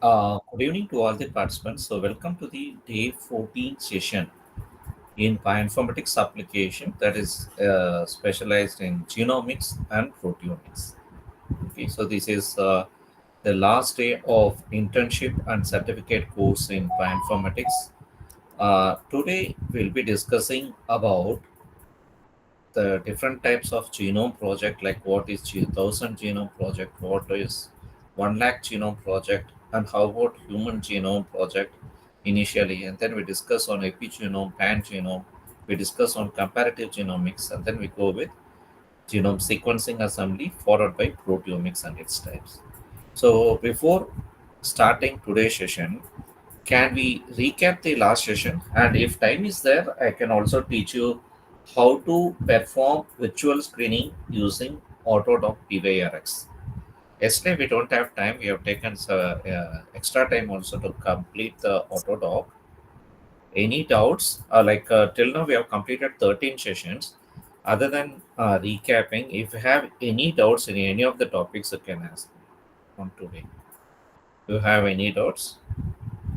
Good evening to all the participants. So, welcome to the day 14 session in bioinformatics application that is specialized in genomics and proteomics. Okay, so this is the last day of internship and certificate course in bioinformatics. Today, we'll be discussing about the different types of genome project, like what is 1000 genome project, what is 1 lakh genome project, and how about human genome project initially. And then we discuss on epigenome, pangenome, we discuss on comparative genomics, and then we go with genome sequencing assembly, followed by proteomics and its types. So before starting today's session, can we recap the last session? And if time is there, I can also teach you how to perform virtual screening using Autodoc PYRX. Yesterday, we don't have time. We have taken extra time also to complete the Autodoc. Any doubts? Till now, we have completed 13 sessions. Other than recapping, if you have any doubts in any of the topics, you can ask me on today. Do you have any doubts?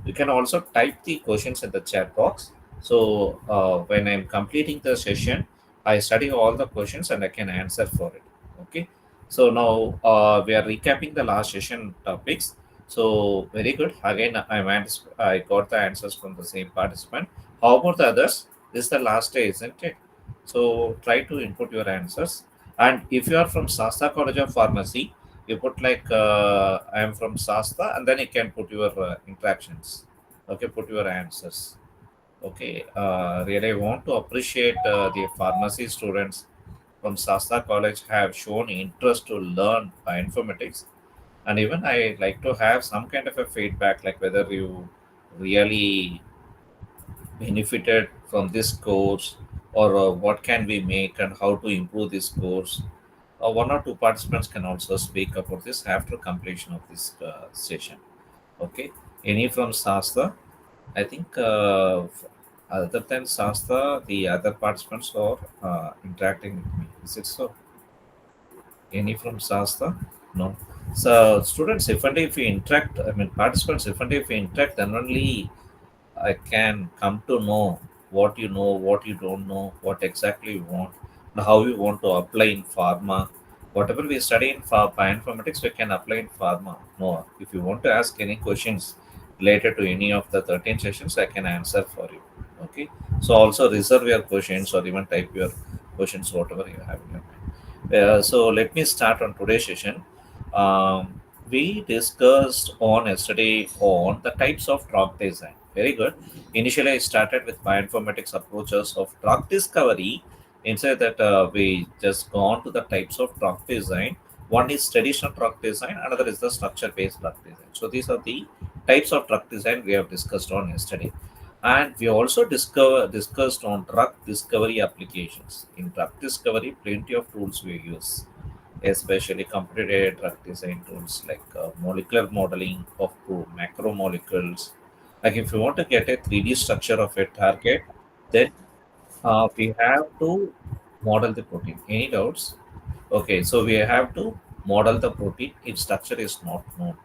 You can also type the questions in the chat box. So when I'm completing the session, I study all the questions and I can answer for it. Okay. So now we are recapping the last session topics. So very good. Again, I got the answers from the same participant. How about the others? This is the last day, isn't it? So try to input your answers. And if you are from Shasta College of Pharmacy, you put like I am from Shasta, and then you can put your interactions. Okay, put your answers. Okay, really want to appreciate the pharmacy students from Shasta College have shown interest to learn bioinformatics, and even I like to have some kind of a feedback, like whether you really benefited from this course, or what can we make and how to improve this course. One or two participants can also speak about this after completion of this session. Okay, any from Shasta? I think other than Shasta, the other participants are interacting with me. Is it so? Any from Shasta? No. So students, if we interact, I mean participants, if we interact, then only I can come to know, what you don't know, what exactly you want, and how you want to apply in pharma. Whatever we study in bioinformatics, we can apply in pharma. No, if you want to ask any questions related to any of the 13 sessions, I can answer for you. Okay. So also reserve your questions or even type your questions, whatever you have in your mind. So let me start on today's session. We discussed on yesterday on the types of drug design. Very good. Initially, I started with bioinformatics approaches of drug discovery. Instead that we just gone to the types of drug design. One is traditional drug design, another is the structure-based drug design. So these are the types of drug design we have discussed on yesterday. And we also discussed on drug discovery applications. In drug discovery, plenty of tools we use, especially computer drug design tools like molecular modeling of macromolecules. Like if you want to get a 3D structure of a target, then we have to model the protein. Any doubts? Okay, so we have to model the protein if structure is not known.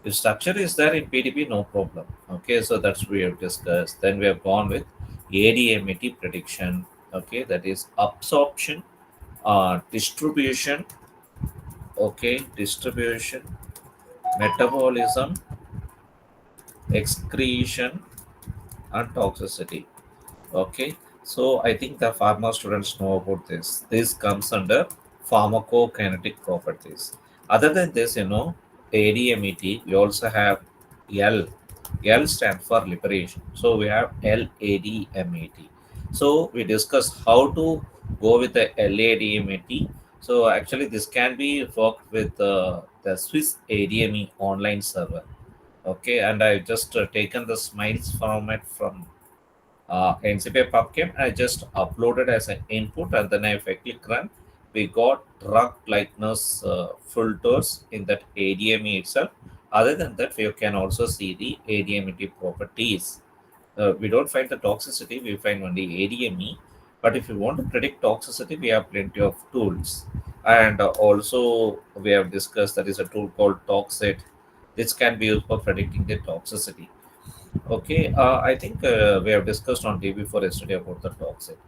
If structure is there in PDB, no problem. Okay, so that's we have discussed. Then we have gone with ADMET prediction. Okay, that is absorption, distribution. Okay, distribution, metabolism, excretion, and toxicity. Okay, so I think the pharma students know about this. This comes under pharmacokinetic properties. Other than this, ADMET, we also have L. L stands for liberation. So we have LADMET. So we discuss how to go with the LADMET. So actually, this can be worked with the Swiss ADME online server. Okay, and I just taken the smiles format from NCP PubChem. I just uploaded as an input, and then if I click run, we got drug likeness filters in that ADME itself. Other than that, you can also see the ADME properties. We don't find the toxicity, we find only ADME. But if you want to predict toxicity, we have plenty of tools. And also, we have discussed that is a tool called Toxit. This can be used for predicting the toxicity. Okay, I think we have discussed on day before yesterday about the toxic,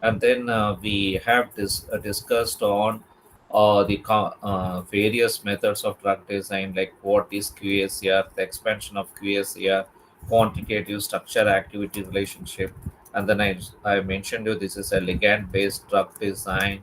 and then we have discussed on various methods of drug design, like what is QSAR, the expansion of QSAR, quantitative structure activity relationship, and then I mentioned you this is a ligand based drug design.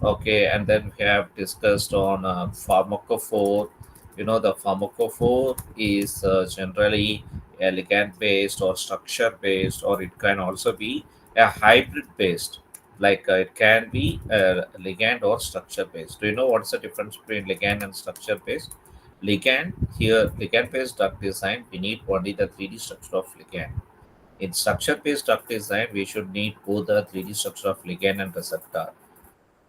Okay, and then we have discussed on pharmacophore. You know, the pharmacophore is generally a ligand based or structure based, or it can also be a hybrid based, like it can be ligand or structure based. Do you know what's the difference between ligand and structure based? Ligand, here ligand based drug design, we need only the 3D structure of ligand. In structure based drug design, we should need both the 3D structure of ligand and receptor.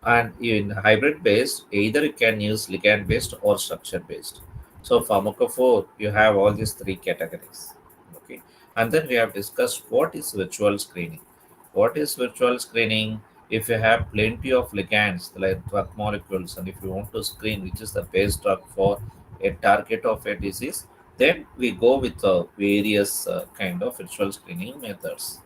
And in hybrid based, either you can use ligand based or structure based. So pharmacophore, you have all these three categories. Okay, and then we have discussed what is virtual screening. What is virtual screening? If you have plenty of ligands like drug molecules, and if you want to screen which is the best drug for a target of a disease, then we go with various kind of virtual screening methods.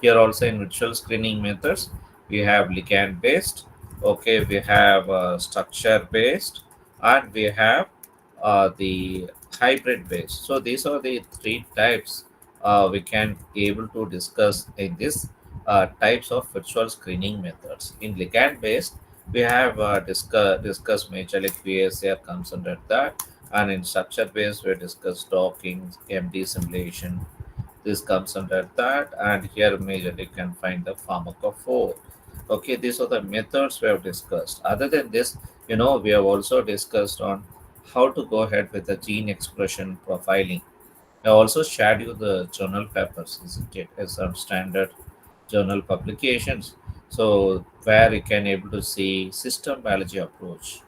Here also in virtual screening methods, we have ligand based, okay, we have structure based, and we have the hybrid based. So these are the three types we can able to discuss in this types of virtual screening methods. In ligand based, we have discussed majorly QSAR comes under that, and in structure based, we discuss docking, MD simulation, this comes under that, and here majorly you can find the pharmacophore. Okay, these are the methods we have discussed. Other than this, we have also discussed on how to go ahead with the gene expression profiling. I also shared you the journal papers, isn't it, as some standard journal publications. So where you can able to see system biology approach,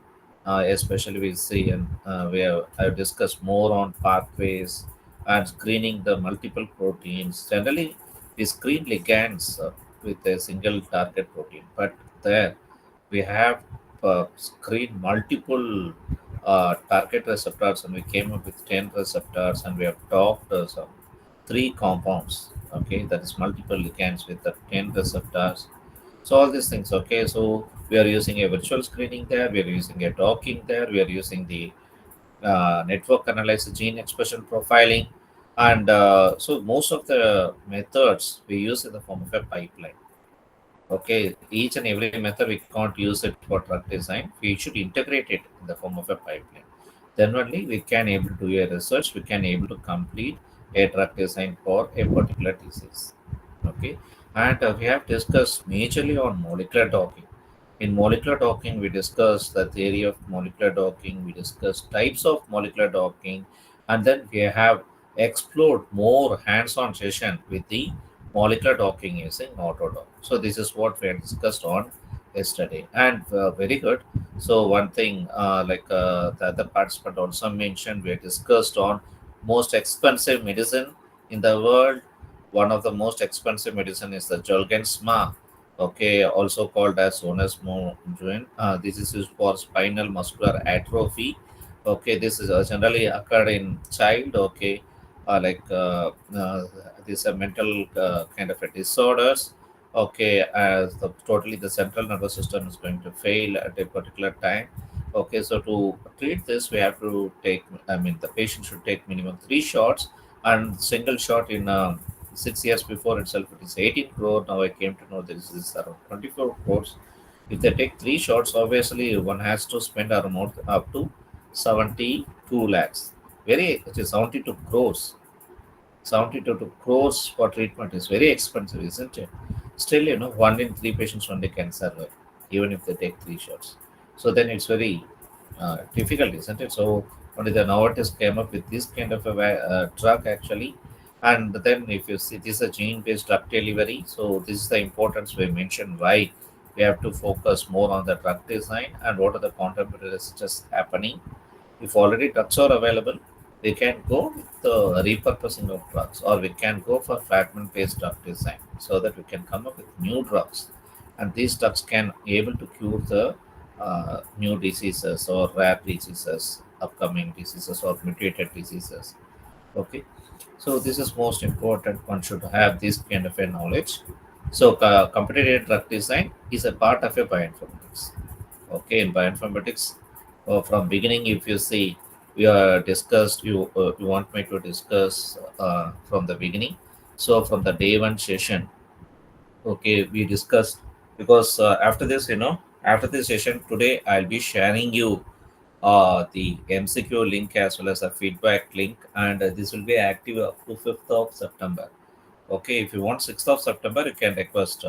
especially we see, and we have I've discussed more on pathways and screening the multiple proteins. Generally, we screen ligands with a single target protein, but there we have screened multiple target receptors, and we came up with 10 receptors, and we have talked some three compounds. Okay, that is multiple ligands with the 10 receptors. So all these things. Okay, so we are using a virtual screening there, we are using a docking there, we are using the network analysis, gene expression profiling, and so most of the methods we use in the form of a pipeline. Okay, each and every method we can't use it for drug design. We should integrate it in the form of a pipeline. Then only we can able to do a research. We can able to complete a drug design for a particular disease. Okay, and we have discussed majorly on molecular docking. In molecular docking, we discussed the theory of molecular docking. We discussed types of molecular docking, and then we have explored more hands-on session with the molecular docking using Autodock. So this is what we had discussed on yesterday, and very good. So one thing, the other participant also mentioned, we had discussed on most expensive medicine in the world. One of the most expensive medicine is the Zolgensma, okay, also called as Onesmogen. This is used for spinal muscular atrophy. Okay, this is generally occurred in child. Okay, like these are mental kind of a disorders. Okay, as totally the central nervous system is going to fail at a particular time. Okay, so to treat this, we have to take. I mean, the patient should take minimum 3 shots, and single shot in 6 years before itself it is 18 crore. Now I came to know this is around 24 crores. If they take 3 shots, obviously one has to spend around up to 72 lakhs. Very, it is 72 crores. 72 crores for treatment is very expensive, isn't it? Still, one in three patients only can survive, even if they take 3 shots. So then it's very difficult, isn't it? So only the Novartis came up with this kind of a drug actually. And then if you see this is a gene-based drug delivery, so this is the importance we mentioned why we have to focus more on the drug design and what are the contemporary researches happening. If already drugs are available, we can go with the repurposing of drugs, or we can go for fragment-based drug design so that we can come up with new drugs, and these drugs can able to cure the new diseases or rare diseases upcoming diseases or mutated diseases. Okay, so this is most important. One should have this kind of a knowledge. So competitive drug design is a part of a bioinformatics. Okay, in bioinformatics, from beginning, if you see, we are discussed. You want me to discuss from the beginning. So from the day one session, okay, we discussed because after this, after this session today, I'll be sharing you the MCQ link as well as a feedback link, and this will be active up to 5th of September. Okay, if you want 6th of September, you can request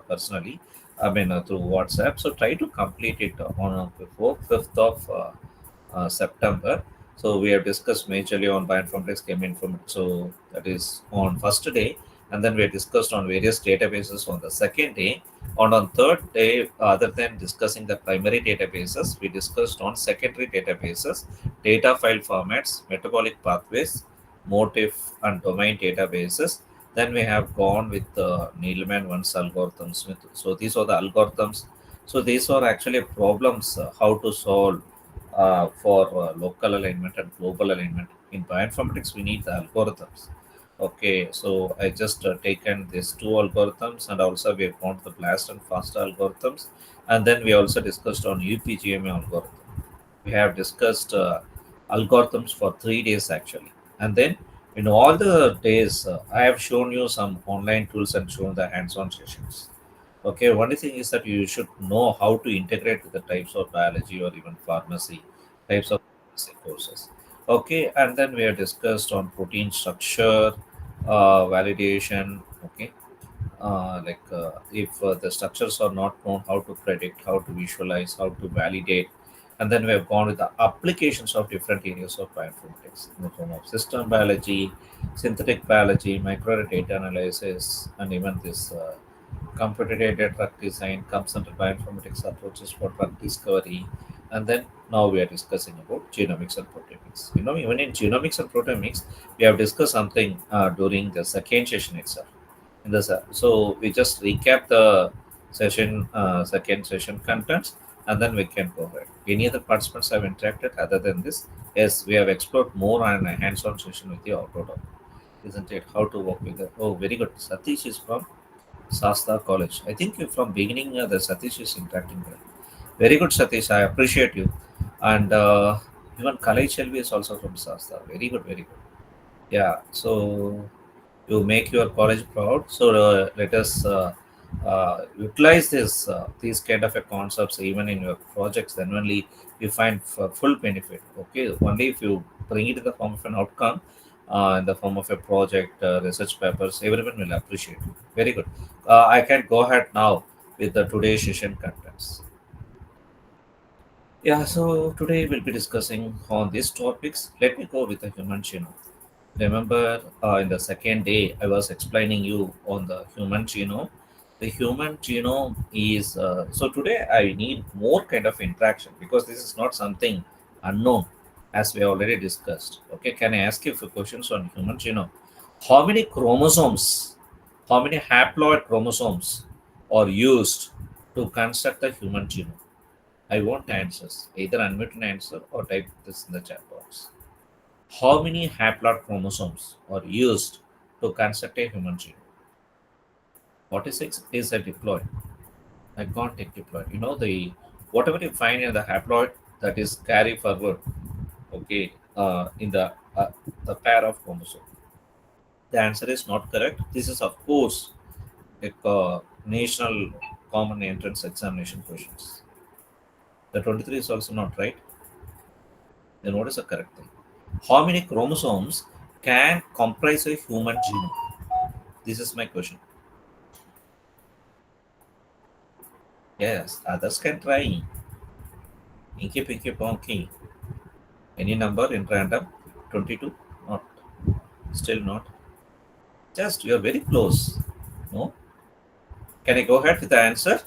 personally, I mean, through WhatsApp. So try to complete it on before 5th of September. So we have discussed majorly on bioinformatics, cheminformatics. So that is on first day, and then we have discussed on various databases on the second day. And on third day, other than discussing the primary databases, we discussed on secondary databases, data file formats, metabolic pathways, motif and domain databases. Then we have gone with the Needleman-Wundt algorithms. So these are the algorithms. So these are actually problems how to solve for local alignment and global alignment. In bioinformatics, we need the algorithms. Okay, so I just taken these two algorithms, and also we have found the blast and fast algorithms, and then we also discussed on UPGMA algorithm. We have discussed algorithms for 3 days actually, and then in all the days I have shown you some online tools and shown the hands-on sessions. Okay, only thing is that you should know how to integrate with the types of biology or even pharmacy types of pharmacy courses. Okay, and then we have discussed on protein structure, validation. Okay, if the structures are not known, how to predict, how to visualize, how to validate, and then we have gone with the applications of different areas of bioinformatics in the form of system biology, synthetic biology, microdata analysis, and even this computer-aided drug design comes under bioinformatics approaches for drug discovery. And then now we are discussing about genomics and proteomics. Even in genomics and proteomics, we have discussed something during the second session itself. So we just recap the second session contents, and then we can go ahead. Any other participants have interacted other than this? Yes, we have explored more on a hands-on session with the Autodoc, isn't it? How to work with it. Oh, very good. Satish is from Sasta College. I think you from beginning the Satish is interacting there. Very good, Satish. I appreciate you. And even Kalai Shelvi is also from Sasta. Very good, very good. Yeah. So you make your college proud. So let us utilize these kind of a concepts even in your projects. Then only you find full benefit. Okay. Only if you bring it in the form of an outcome, in the form of a project, research papers, everyone will appreciate it. Very good. I can go ahead now with the today's session contents. Yeah, so today we'll be discussing on these topics. Let me go with the human genome. Remember, in the second day, I was explaining you on the human genome. The human genome is so today I need more kind of interaction because this is not something unknown, as we already discussed. Okay, can I ask you a few questions on human genome? How many chromosomes, how many haploid chromosomes are used to construct the human genome? I want answers. Either unmute an answer or type this in the chat box. How many haploid chromosomes are used to construct a human genome? 46 is a diploid. I can't take diploid. The whatever you find in the haploid that is carry forward, okay, in the pair of chromosome. The answer is not correct. This is of course a national common entrance examination questions. The 23 is also not right. Then what is the correct thing? How many chromosomes can comprise a human genome? This is my question. Yes, others can try. Inky Pinky Ponky. Any number in random? 22? Not. Still not. Just you're very close. No? Can I go ahead with the answer?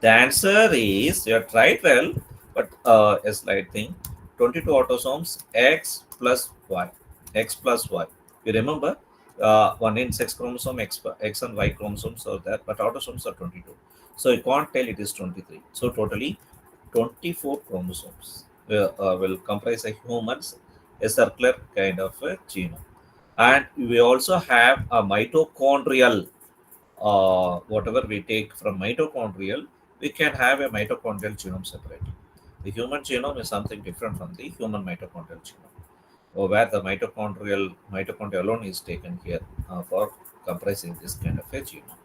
The answer is you're tried well, but a slight thing. 22 autosomes X plus Y. X plus Y. You remember one in sex chromosome, X and Y chromosomes are there, but autosomes are 22. So you can't tell it is 23. So totally 24 chromosomes. will comprise a humans, a circular kind of a genome. And we also have a mitochondrial, whatever we take from mitochondrial, we can have a mitochondrial genome separate. The human genome is something different from the human mitochondrial genome, or where the mitochondria alone is taken here for comprising this kind of a genome.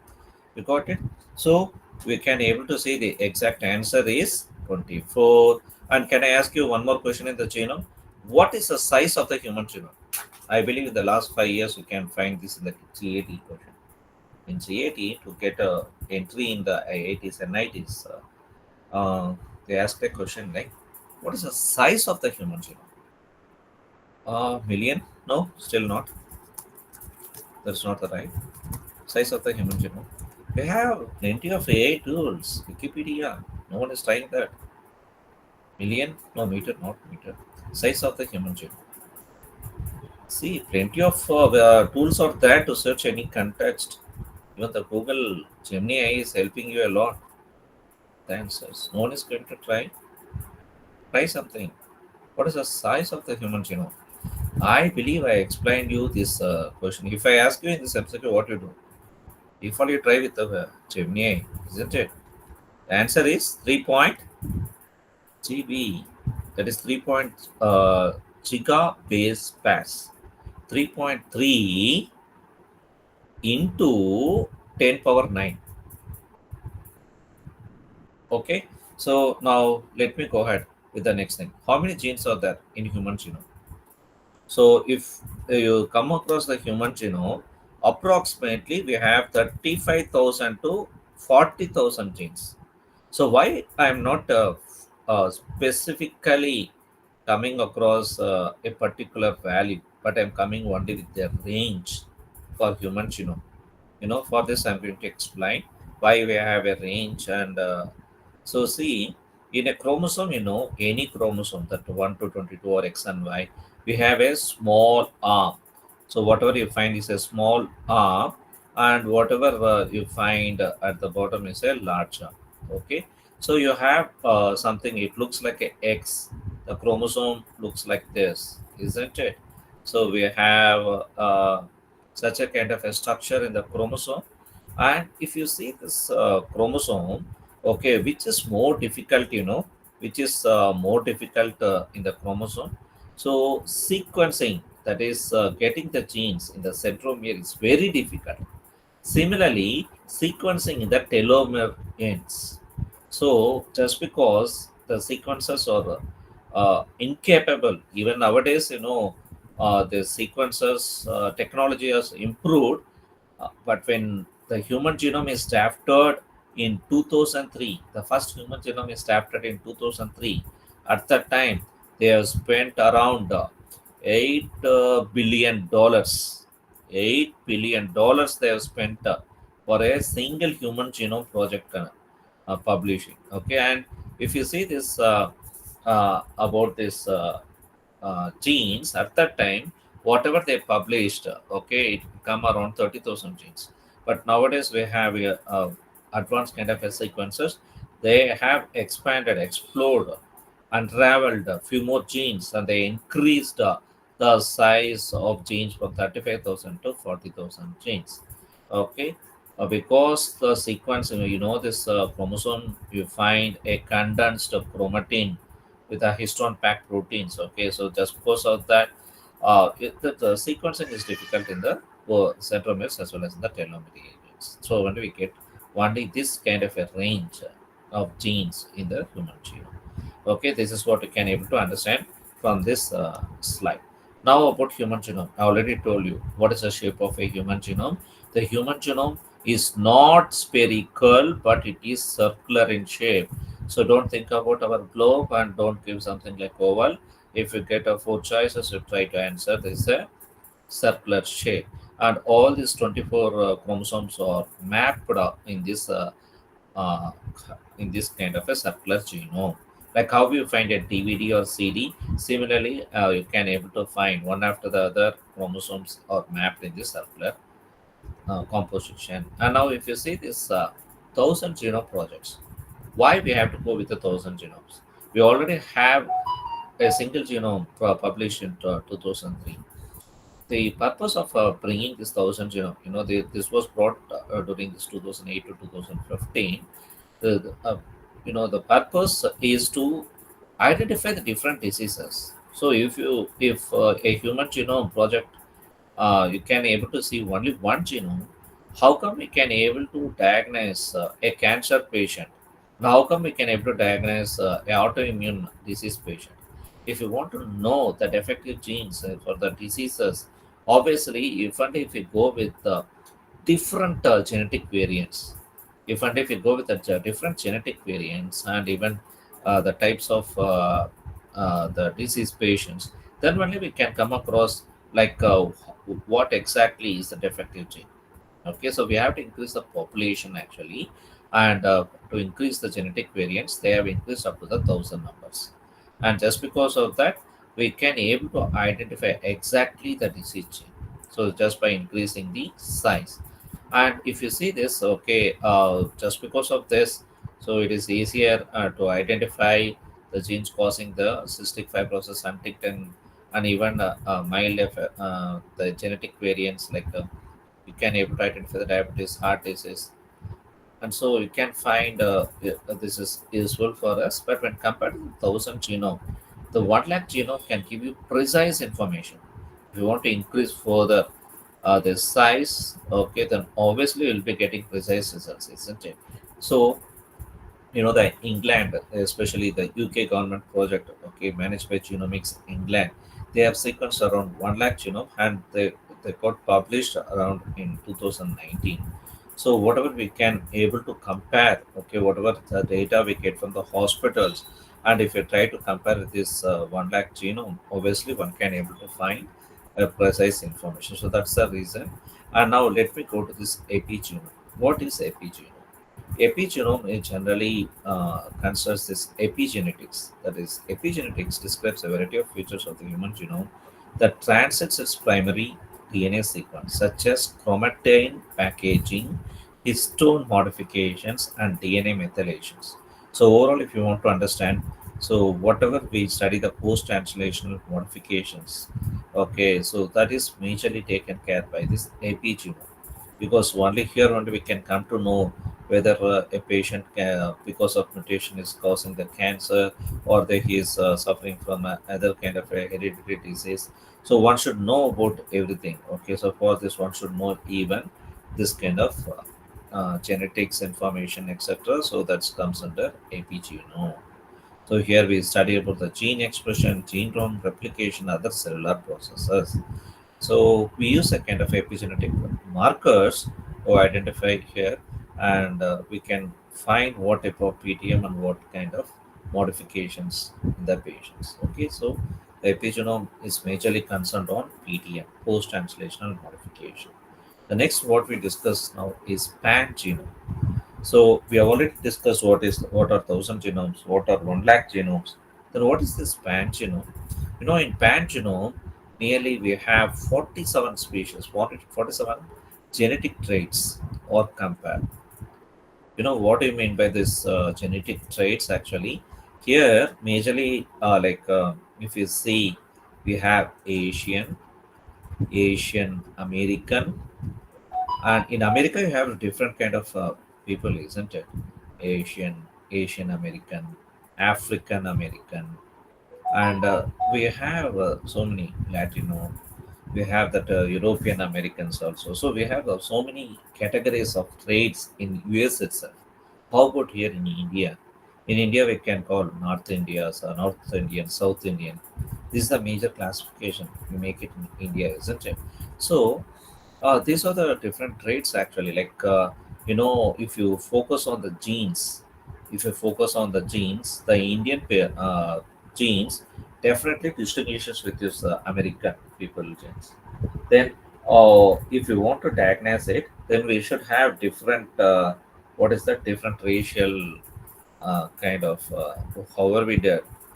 You got it? So we can able to see the exact answer is 24. And can I ask you one more question in the genome? What is the size of the human genome? I believe in the last 5 years you can find this in the GAT question. In GAT, to get a entry in the IITs and IITs, they ask a question like, what is the size of the human genome? Million? No, still not. That's not the right size of the human genome. We have plenty of AI tools. Wikipedia. No one is trying that. Million? No, meter, not meter. Size of the human genome. See, plenty of tools are there to search any context. Even the Google Gemini is helping you a lot. The answers. No one is going to try. Try something. What is the size of the human genome? I believe I explained you this question. If I ask you in this episode, what you do? Default you try with the Gemini, isn't it? The answer is 3 point GB. That is 3 point gigabase pass. 3.3 into 10 power 9. Okay. So now let me go ahead with the next thing. How many genes are there in human genome? So if you come across the human genome, approximately we have 35,000 to 40,000 genes. So why I'm not specifically coming across a particular value, but I'm coming only with the range for human genome. For this I'm going to explain why we have a range. And so see, in a chromosome, any chromosome, that 1 to 22 or X and Y, we have a small arm. So whatever you find is a small arm, and whatever you find at the bottom is a large arm. Okay. So you have something, it looks like a X. The chromosome looks like this, isn't it? So we have such a kind of a structure in the chromosome. And if you see this chromosome, okay, which is more difficult, which is more difficult in the chromosome. So sequencing, that is getting the genes in the centromere, is very difficult. Similarly, sequencing in the telomere ends. So just because the sequences are incapable, even nowadays, the sequencers technology has improved, but when the human genome is drafted in 2003, the first human genome is drafted in 2003. At that time, they have spent around $8 billion. $8 billion they have spent for a single human genome project publishing. Okay, and if you see this about this genes at that time, whatever they published, okay, it come around 30,000 genes. But nowadays we have advanced kind of a sequences. They have expanded, explored, unraveled a few more genes, and they increased the size of genes from 35,000 to 40,000 genes. Okay. Because the sequence, this chromosome, you find a condensed chromatin with a histone packed proteins. Okay, so just because of that, the sequencing is difficult in the centromeres as well as in the telomere areas. So when we get only this kind of a range of genes in the human genome. Okay, this is what you can able to understand from this slide. Now about human genome, I already told you what is the shape of a human genome. The human genome is not spherical, but it is circular in shape. So don't think about our globe and don't give something like oval. If you get a four choices, you try to answer. This is a circular shape, and all these 24 chromosomes are mapped up uh, in this kind of a circular genome. Like how you find a DVD or CD, similarly, you can able to find one after the other chromosomes are mapped in this circular composition. And now, if you see this 1,000 genome projects, why we have to go with the 1,000 genomes? We already have a single genome published in 2003. The purpose of bringing this thousand genome, this was brought during this 2008 to 2015. The purpose is to identify the different diseases. So if a human genome project, you can able to see only one genome, how come we can able to diagnose a cancer patient? How come we can able to diagnose a autoimmune disease patient? If you want to know the defective genes for the diseases, obviously, if and if we go with different genetic variants, if and if we go with the different genetic variants and even the types of the disease patients, then only we can come across like what exactly is the defective gene. Okay, so we have to increase the population actually, and to increase the genetic variants, they have increased up to the 1,000 numbers, and just because of that, we can able to identify exactly the disease gene. So just by increasing the size, and if you see this, okay, just because of this, so it is easier to identify the genes causing the cystic fibrosis, Huntington, and even mild the genetic variants like. You can able to identify the diabetes, heart disease, and so you can find this is useful for us. But when compared to the 1,000 genome, the 1 lakh genome can give you precise information. If you want to increase further the size, okay, then obviously you'll be getting precise results, isn't it? So the England, especially the UK government project, okay, managed by Genomics England, they have sequenced around 1 lakh genome, and they got published around in 2019. So whatever we can able to compare, okay, whatever the data we get from the hospitals, and if you try to compare with this 1 lakh genome, obviously one can able to find precise information. So that's the reason. And now let me go to this epigenome. What is epigenome? Epigenome is generally considers this epigenetics. That is, epigenetics describes a variety of features of the human genome that transcends its primary DNA sequence, such as chromatin packaging, histone modifications, and DNA methylations. So overall, if you want to understand, so whatever we study the post-translational modifications, okay, so that is majorly taken care by this epigenome, because only here only we can come to know whether a patient because of mutation is causing the cancer, or that he is suffering from other kind of a hereditary disease. So one should know about everything. Okay, so for this one should know even this kind of genetics information, etc. So that comes under APGenome. So here we study about the gene expression, genome replication, other cellular processes. So we use a kind of epigenetic markers to identify here, and we can find what type of PTM and what kind of modifications in the patients. Okay, so the epigenome is majorly concerned on PTM, post-translational modification. The next what we discuss now is pan-genome. So we have already discussed what are 1,000 genomes, what are 1 lakh genomes. Then what is this pan genome? In pan genome, nearly we have 47 species, 47 genetic traits or compared. What do you mean by this genetic traits actually? Here, majorly, if you see, we have Asian American, and in America, you have different kind of people, isn't it? Asian American, African American, and we have so many Latino. We have that European Americans also. So we have so many categories of trades in US itself. How about here in India? In India, we can call North India, so North Indian, South Indian. This is a major classification. We make it in India, isn't it? So these are the different traits actually. If you focus on the genes, the Indian genes definitely distinguishes with this American people genes. Then, if you want to diagnose it, then we should have different. What is that? Different racial kind of however we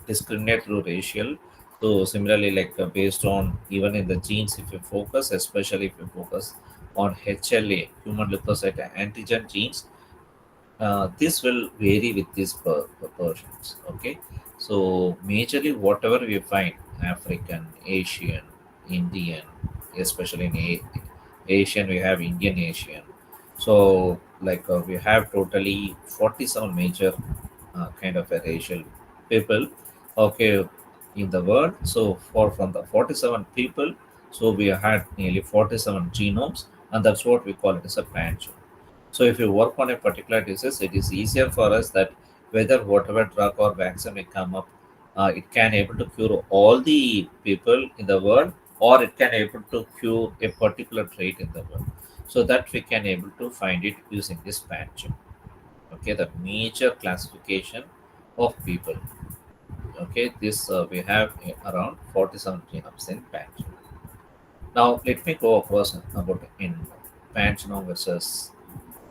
discriminate through racial. So similarly, like based on even in the genes, if you focus, especially if you focus on HLA, human leukocyte antigen genes, this will vary with these proportions. Okay, So majorly whatever we find, African, Asian, Indian, especially in Asian, we have Indian Asian. So like we have totally 47 major kind of a racial people, okay, in the world. So for from the 47 people, so we had nearly 47 genomes, and that's what we call it as a pangenome. So if you work on a particular disease, it is easier for us that whether whatever drug or vaccine may come up, it can able to cure all the people in the world, or it can able to cure a particular trait in the world. So that we can able to find it using this pangenome. Okay, the major classification of people. Okay, this we have around 47 genomes in pangenome. Now let me go across about in pangenome versus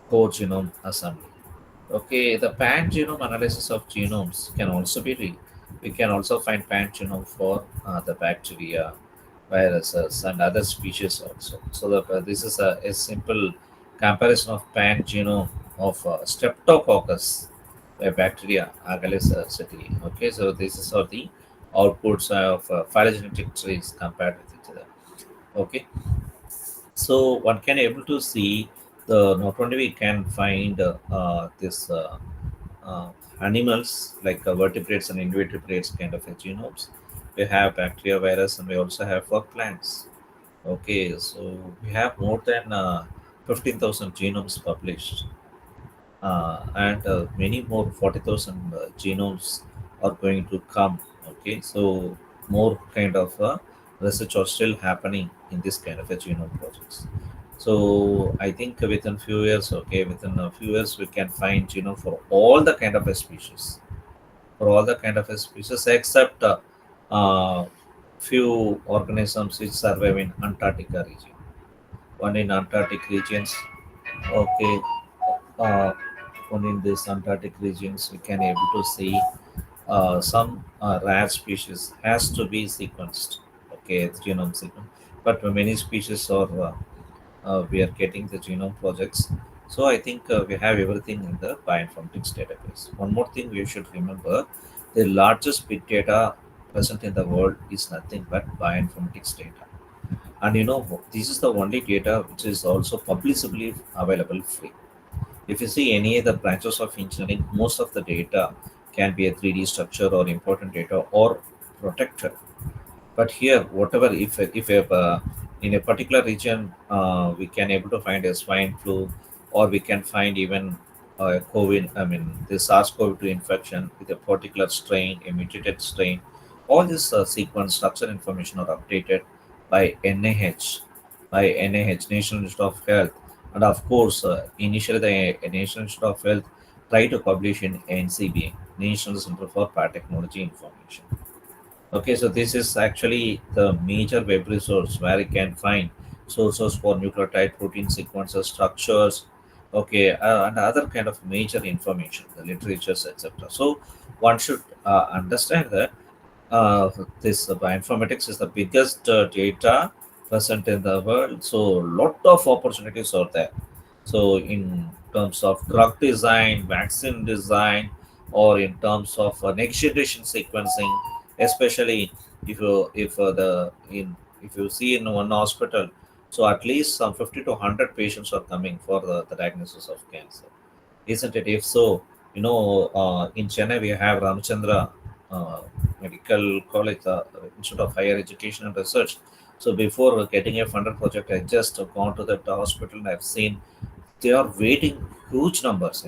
whole genome assembly. Okay, the pan-genome analysis of genomes can also be we can also find pan-genome for the bacteria, viruses, and other species also. So this is a simple comparison of pan-genome of Streptococcus, a bacteria, Agallis ceti. Okay, so this is how the outputs of phylogenetic trees compared with each other. Okay, so one can able to see the not only we can find this uh, animals like vertebrates and invertebrates kind of a genomes. We have bacteria, virus, and we also have for plants. Okay, so we have more than 15,000 genomes published, and many more 40,000 genomes are going to come. Okay, so more kind of research are still happening in this kind of a genome projects. So I think within few years, okay, within a few years we can find genome for all the kind of a species, for all the kind of a species except few organisms which survive in Antarctica region. One in Antarctic regions, okay, uh, only in these Antarctic regions we can able to see some rare species has to be sequenced. Okay, it's genome sequence, but many species are we are getting the genome projects. So I think we have everything in the bioinformatics database. One more thing we should remember: the largest big data present in the world is nothing but bioinformatics data. And this is the only data which is also publicly available free. If you see any other branches of engineering, most of the data can be a 3D structure or important data or protected. But here, whatever, if in a particular region we can able to find a swine flu, or we can find even COVID, I mean the SARS-CoV-2 infection with a particular strain, a mutated strain, all this sequence structure information are updated by NIH, National Institute of Health, and of course, initially the National Institute of Health try to publish in NCBI, National Center for Biotechnology Information. Okay, so this is actually the major web resource where you can find sources for nucleotide protein sequences, structures, okay, and other kind of major information, the literatures, etc. So one should understand that uh, this bioinformatics is the biggest data present in the world. So lot of opportunities are there. So in terms of drug design, vaccine design, or in terms of next generation sequencing, especially if you see in one hospital, so at least some 50 to 100 patients are coming for the diagnosis of cancer, isn't it? If so, in Chennai we have Ramchandra uh, Medical College, Institute of Higher Education and Research. So before getting a funded project, I just gone to that hospital and I've seen they are waiting huge numbers.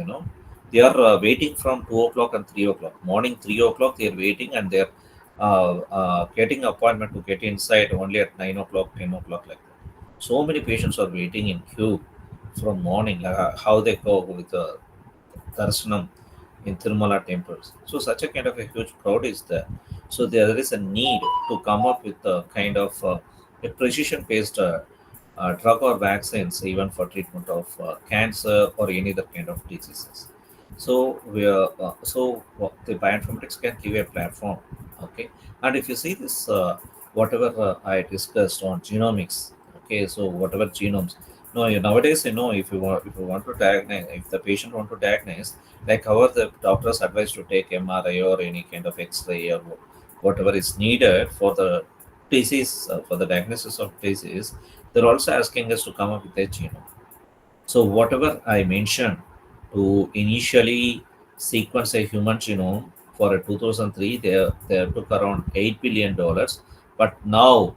They are waiting from 2 o'clock and 3 o'clock. Morning 3 o'clock they are waiting, and they're getting appointment to get inside only at 9 o'clock, 10 o'clock, like that. So many patients are waiting in queue from morning. Like how they go with the darshanam in Tirumala temples. So such a kind of a huge crowd is there. So there is a need to come up with a kind of a precision-based drug or vaccines, even for treatment of cancer or any other kind of diseases. So the bioinformatics can give a platform. Okay, and if you see this, whatever I discussed on genomics. Okay, so whatever genomes, No, nowadays, if you want to diagnose, if the patient want to diagnose, like how are the doctors advised to take MRI or any kind of X-ray or whatever is needed for the disease, for the diagnosis of disease, they're also asking us to come up with a genome. So whatever I mentioned to initially sequence a human genome for a 2003, they took around $8 billion, but now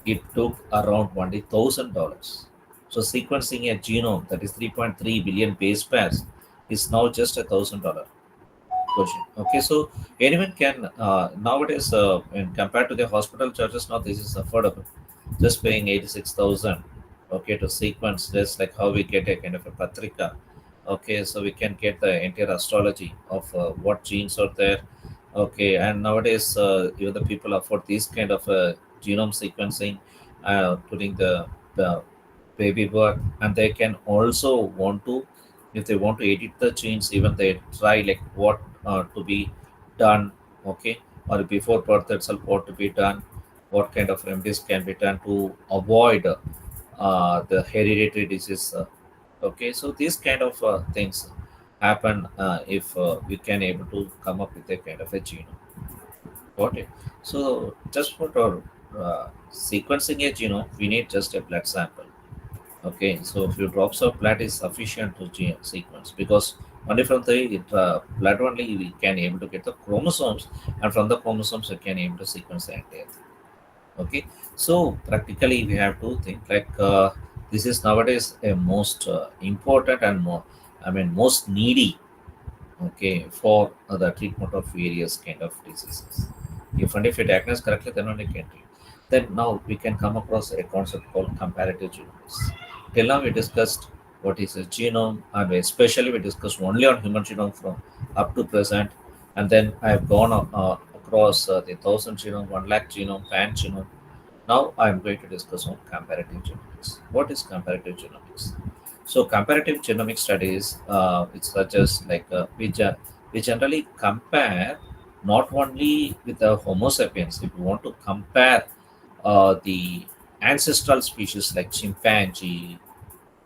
it took around $20,000. So sequencing a genome that is 3.3 billion base pairs is now just $1,000 question. Okay, so anyone can nowadays, when compared to the hospital charges, now this is affordable. Just paying 86,000. Okay, to sequence just like how we get a kind of a patrika. Okay, so we can get the entire astrology of what genes are there. Okay, and nowadays even the people afford these kind of genome sequencing, putting the baby birth, and they can also want to, if they want to edit the genes, even they try like what to be done. Okay, or before birth itself what to be done, what kind of remedies can be done to avoid the hereditary disease. Okay, so these kind of things happen if we can able to come up with a kind of a genome. Got it. So just for our sequencing a genome, we need just a blood sample. Okay, so a few drops of blood is sufficient to sequence, because only from the blood only we can able to get the chromosomes, and from the chromosomes we can able to sequence the entire thing. Okay, so practically we have to think like this is nowadays a most important and more, I mean, most needy, okay, for the treatment of various kind of diseases. If and if you diagnose correctly, then only can treat. Then now we can come across a concept called comparative genomics. Till now we discussed what is a genome, and especially we discussed only on human genome from up to present. And then I have gone across the 1,000 genome, 1 lakh genome, pan genome. Now I am going to discuss on comparative genomics. What is comparative genomics? So comparative genomic studies, it's such as like we generally compare not only with the Homo sapiens. If you want to compare the ancestral species like chimpanzee,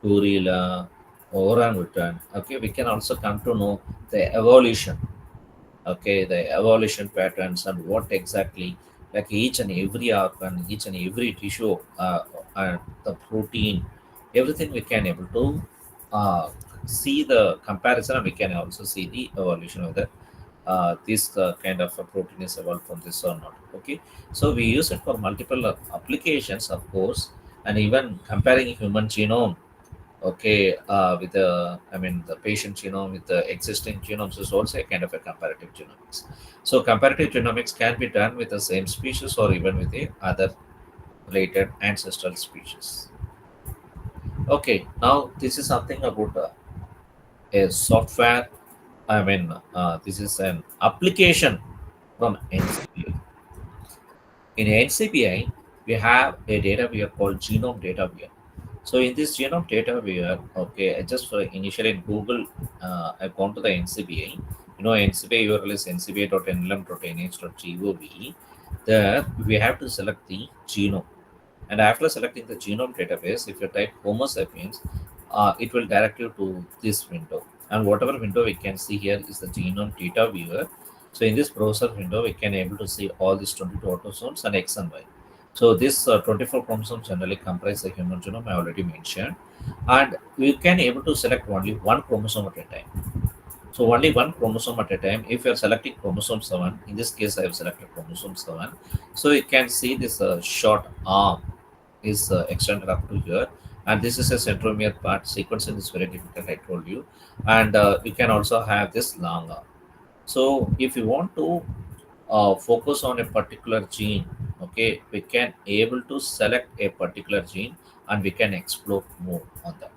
gorilla, orangutan, okay, we can also come to know the evolution, okay, the evolution patterns and what exactly, like each and every organ, each and every tissue, and the protein, everything we can able to see the comparison, and we can also see the evolution of the this kind of a protein is evolved from this or not. Okay, so we use it for multiple applications, of course, and even comparing human genome, okay, with the, I mean, the patient genome with the existing genomes is also a kind of a comparative genomics. So comparative genomics can be done with the same species or even with the other related ancestral species. Okay, now this is something about a software. I mean, this is an application from NCBI. In NCBI, we have a data we called genome data. So in this genome data okay, I just initially in Google, I've gone to the NCBI. NCBI URL is ncbi.nlm.nh.gov. There we have to select the genome. And after selecting the genome database, if you type Homo sapiens, it will direct you to this window. And whatever window we can see here is the genome data viewer. So in this browser window, we can able to see all these 22 autosomes and X and Y. So this 24 chromosomes generally comprise the human genome I already mentioned, and you can able to select only one chromosome at a time. So only one chromosome at a time. If you are selecting chromosome 7, in this case I have selected chromosome 7. So you can see this short arm is extended up to here, and this is a centromere part. Sequencing is very difficult, I told you, and we can also have this long arm. So if you want to focus on a particular gene, okay, we can able to select a particular gene and we can explore more on that.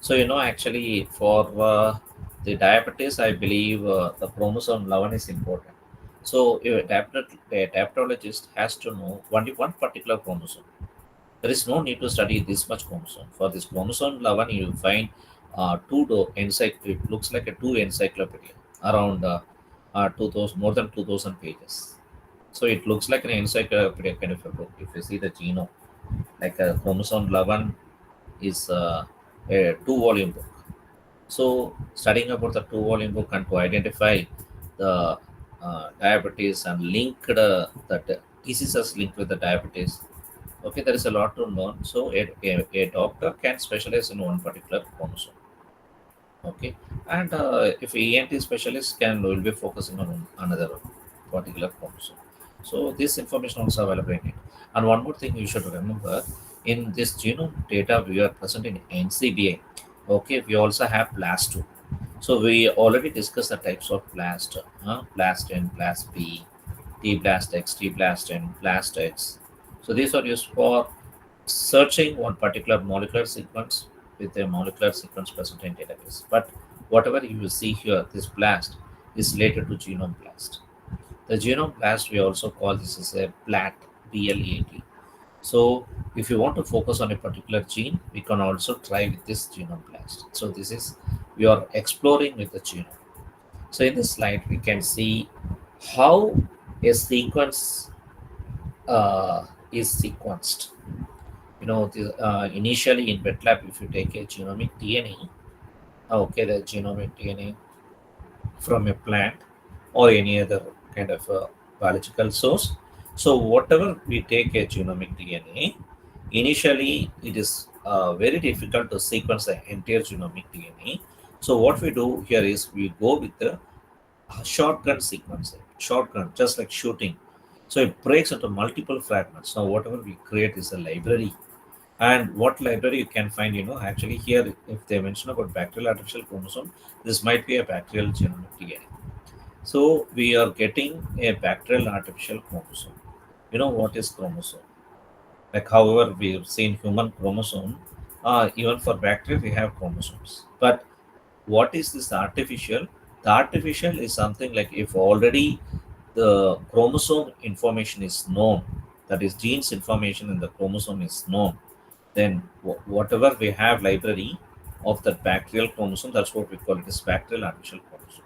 So actually for the diabetes, I believe the chromosome 11 is important. So a diabetologist has to know only one particular chromosome. There is no need to study this much chromosome. For this chromosome 11, you will find it looks like a two encyclopedia around 2000, more than 2000 pages. So it looks like an encyclopedia kind of a book. If you see the genome, like a chromosome 11, is a two-volume book. So studying about the two-volume book and to identify the diabetes and linked that diseases linked with the diabetes. Okay, there is a lot to learn. So a doctor can specialize in one particular chromosome. Okay, and if ENT specialist will be focusing on another particular chromosome. So this information also available in it. And one more thing you should remember, in this genome data we are present in NCBI. Okay, we also have blast too. So we already discussed the types of blast, blast N, blast B, T blast X, T blast N, blast X. So these are used for searching one particular molecular sequence with a molecular sequence present in database. But whatever you will see here, this blast is related to genome blast. The genome blast we also call this as a BLAT, BLAT. So if you want to focus on a particular gene, we can also try with this genome blast. So this is we are exploring with the genome. So in this slide, we can see how a sequence is sequenced. Initially in wet lab, if you take a genomic DNA, okay, the genomic DNA from a plant or any other kind of biological source. So whatever we take a genomic DNA, initially it is very difficult to sequence the entire genomic DNA. So what we do here is we go with the shotgun sequencing, shotgun, just like shooting. So it breaks into multiple fragments. Now whatever we create is a library, and what library you can find, actually here, if they mention about bacterial artificial chromosome, this might be a bacterial genomic DNA. So we are getting a bacterial artificial chromosome. You know what is chromosome? Like, however, we've seen human chromosome, even for bacteria, we have chromosomes. But what is this artificial? The artificial is something like if already the chromosome information is known, that is, genes information in the chromosome is known, then whatever we have library of that bacterial chromosome, that's what we call it as bacterial artificial chromosome.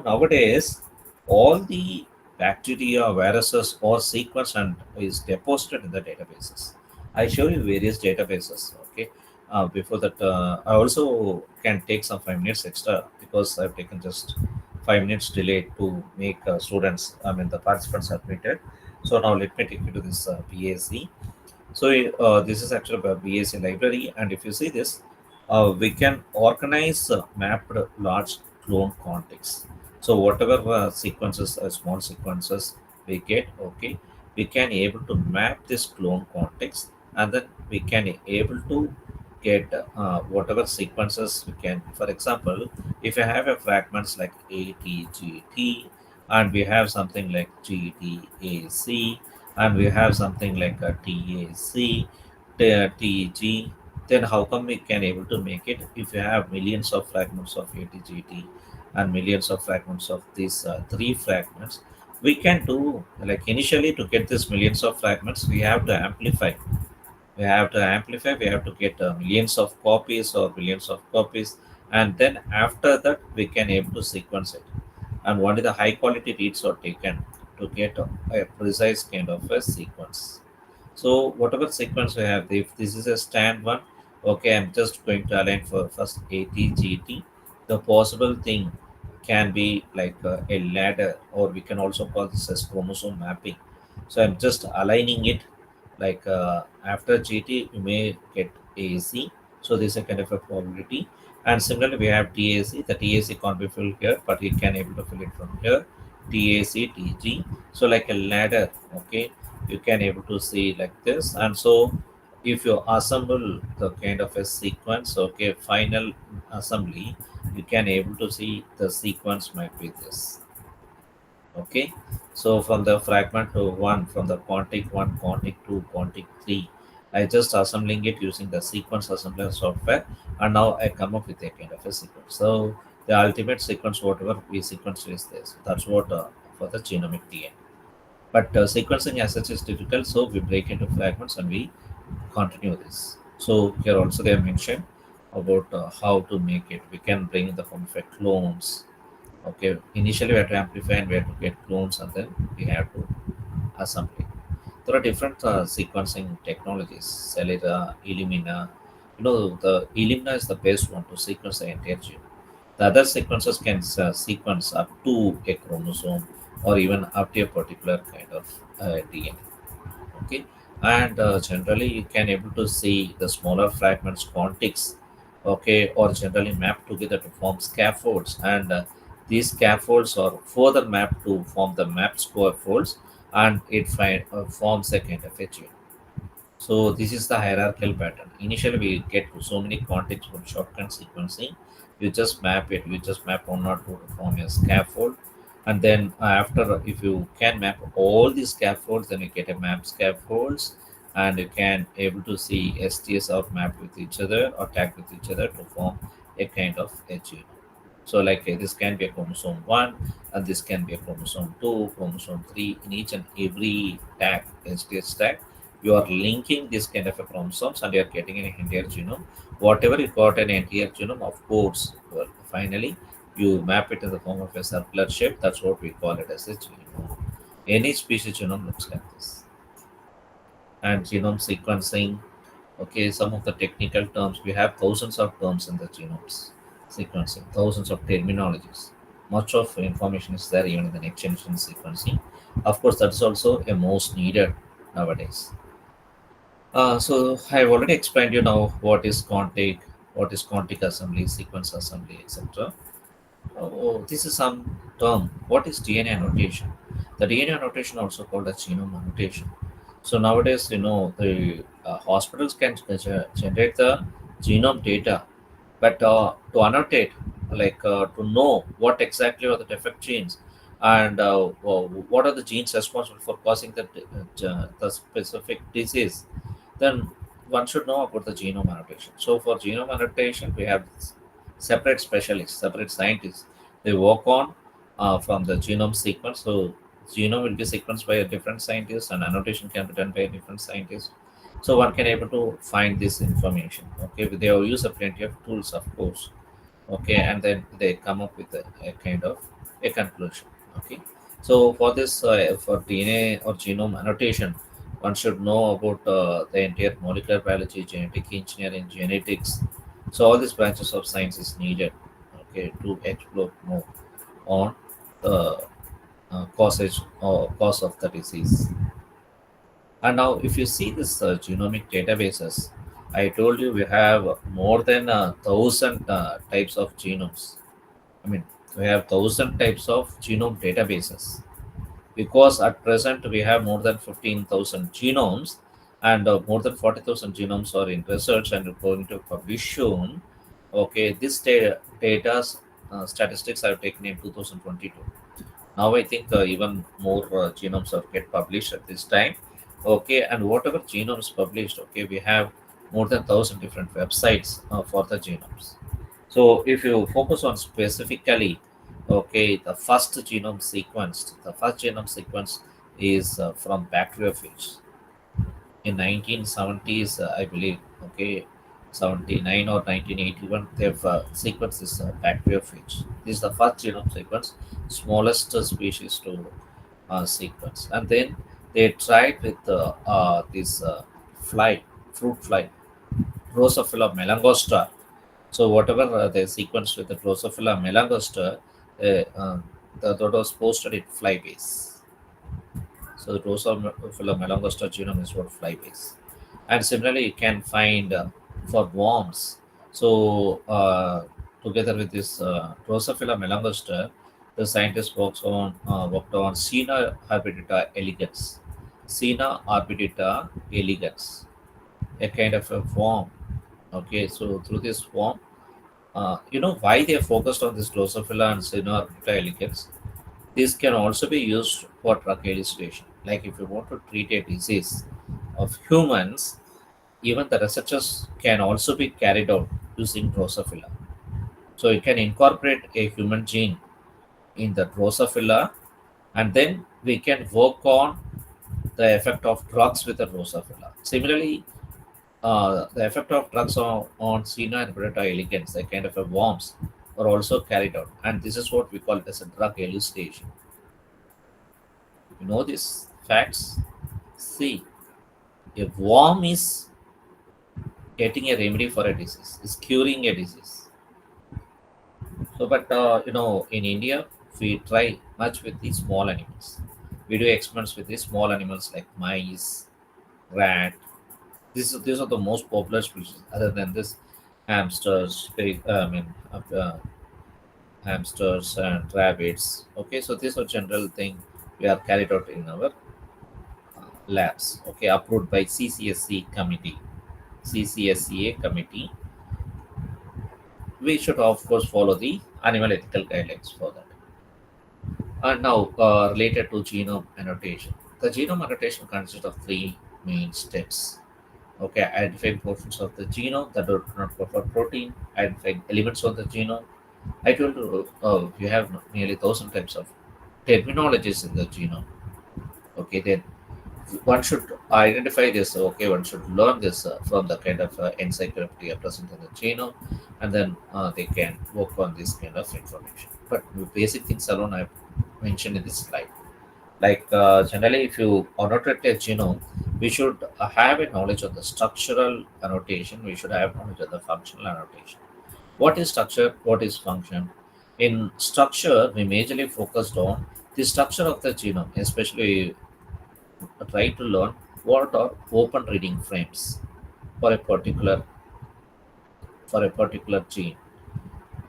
Nowadays all the bacteria, viruses, or sequenced and is deposited in the databases. I show you various databases. Okay, before that, I also can take some 5 minutes extra because I've taken just 5 minutes delay to make students, I mean the participants admitted. So now let me take you to this BAC. So this is actually a BAC library, and if you see this, we can organize mapped large clone contexts. So whatever sequences, small sequences we get, okay, we can able to map this clone context, and then we can able to get whatever sequences we can. For example, if you have a fragments like ATGT, and we have something like GTAC, and we have something like a TAC, TG, then how come we can able to make it if you have millions of fragments of ATGT and millions of fragments of these three fragments? We can do, like, initially to get this millions of fragments, we have to amplify. We have to get millions of copies or billions of copies, and then after that we can able to sequence it, and only the high quality reads are taken to get a precise kind of a sequence. So whatever sequence we have, if this is a stand one, okay, I'm just going to align for first ATGT. The possible thing can be like a ladder, or we can also call this as chromosome mapping. So I'm just aligning it, like after GT you may get AC. So this is a kind of a probability. And similarly we have TAC. The TAC can't be filled here, but it can able to fill it from here. TAC, TG. So like a ladder, okay, you can able to see like this. And so if you assemble the kind of a sequence, okay, final assembly, you can able to see the sequence might be this. Okay, so from the fragment to one, from the quantic one, quantic two, quantic three, I just assembling it using the sequence assembler software, and now I come up with a kind of a sequence. So the ultimate sequence, whatever we sequence is this. That's what for the genomic DNA. But sequencing as such is difficult, so we break into fragments and we continue this. So here also they have mentioned about how to make it. We can bring in the form of a clones. Okay, initially we have to amplify and we have to get clones, and then we have to assemble it. There are different sequencing technologies, Celera, Illumina. The Illumina is the best one to sequence the entire genome. The other sequencers can sequence up to a chromosome or even up to a particular kind of DNA. Okay, and generally you can able to see the smaller fragments, contigs, okay, or generally mapped together to form scaffolds, and these scaffolds are further mapped to form the mapped square folds, and forms a kind of a chain. So this is the hierarchical pattern. Initially, we get so many contexts from shotgun sequencing. You just map it. You just map one or two to form a scaffold, and then after, if you can map all these scaffolds, then you get a map scaffolds, and you can able to see STS out map with each other or tag with each other to form a kind of a chain. So, like this can be a chromosome 1, and this can be a chromosome 2, chromosome 3. In each and every tag, STS tag, you are linking this kind of a chromosomes and you are getting an entire genome. Whatever you got an entire genome, of course, well, finally, you map it in the form of a circular shape. That's what we call it as a genome. Any species genome looks like this. And genome sequencing, okay, some of the technical terms, we have thousands of terms in the genomes sequencing, thousands of terminologies. Much of information is there even in the next generation sequencing. Of course, that's also a most needed nowadays. So I've already explained you now what is quantic assembly, sequence assembly, etc. Oh, this is some term. What is DNA annotation? The DNA annotation also called as genome annotation. So nowadays, the hospitals can generate the genome data, but to annotate, like to know what exactly are the defect genes and what are the genes responsible for causing the specific disease, then one should know about the genome annotation. So for genome annotation, we have separate specialists, separate scientists. They work on from the genome sequence. So genome will be sequenced by a different scientist, and annotation can be done by a different scientist. So one can able to find this information. Okay, they have used a plenty of tools, of course. Okay, and then they come up with a kind of a conclusion. Okay, so for this for DNA or genome annotation, one should know about the entire molecular biology, genetic engineering, genetics. So all these branches of science is needed, okay, to explore more on the causage or cause of the disease. And now, if you see this genomic databases, I told you we have more than 1,000 types of genomes. I mean, we have 1,000 types of genome databases, because at present we have more than 15,000 genomes, and more than 40,000 genomes are in research and going to publish soon. Okay, this data statistics are taken in 2022. Now I think even more genomes are get published at this time. Okay, and whatever genomes published, okay, we have more than 1,000 different websites for the genomes. So if you focus on specifically, okay, the first genome sequence is from bacteriophage in 1970s, I believe. Okay, 79 or 1981, they've sequenced this bacteriophage. This is the first genome sequence, smallest species to sequence. And then they tried with this fly, fruit fly, Drosophila melanogaster. So whatever they sequenced with the Drosophila melanogaster, that was posted in flybase. So the Drosophila melanogaster genome is what flybase. And similarly, you can find for worms. So together with this Drosophila melanogaster, the scientists worked on Sina arbidita elegans. Sina arbidita elegans, a kind of a worm. Okay, so through this worm, why they are focused on this Drosophila and Sina arbidita elegans? This can also be used for drug illustration. Like if you want to treat a disease of humans, even the researchers can also be carried out using Drosophila. So you can incorporate a human gene in the Drosophila, and then we can work on the effect of drugs with the Drosophila. Similarly, the effect of drugs on Sina and Bretta elegans, the kind of a worms, are also carried out. And this is what we call it as a drug elucidation. You know these facts? See, a worm is getting a remedy for a disease, is curing a disease. So, but in India, we try much with the small animals. We do experiments with the small animals like mice, rat. These are the most popular species. Other than this, hamsters, hamsters and rabbits. Okay, so these are general thing we are carried out in our labs. Okay, approved by CCSC committee. CCSCA committee. We should of course follow the animal ethical guidelines for that. And now, related to genome annotation. The genome annotation consists of three main steps. Okay, identifying portions of the genome that do not prefer protein, identifying elements of the genome. I told you, you have nearly 1,000 types of terminologies in the genome. Okay, then one should identify this. Okay, one should learn this from the kind of encyclopedia present in the genome, and then they can work on this kind of information. But the basic things alone I mentioned in this slide. Like generally, if you annotate a genome, we should have a knowledge of the structural annotation. We should have knowledge of the functional annotation. What is structure? What is function? In structure, we majorly focused on the structure of the genome, especially try to learn what are open reading frames for a particular gene.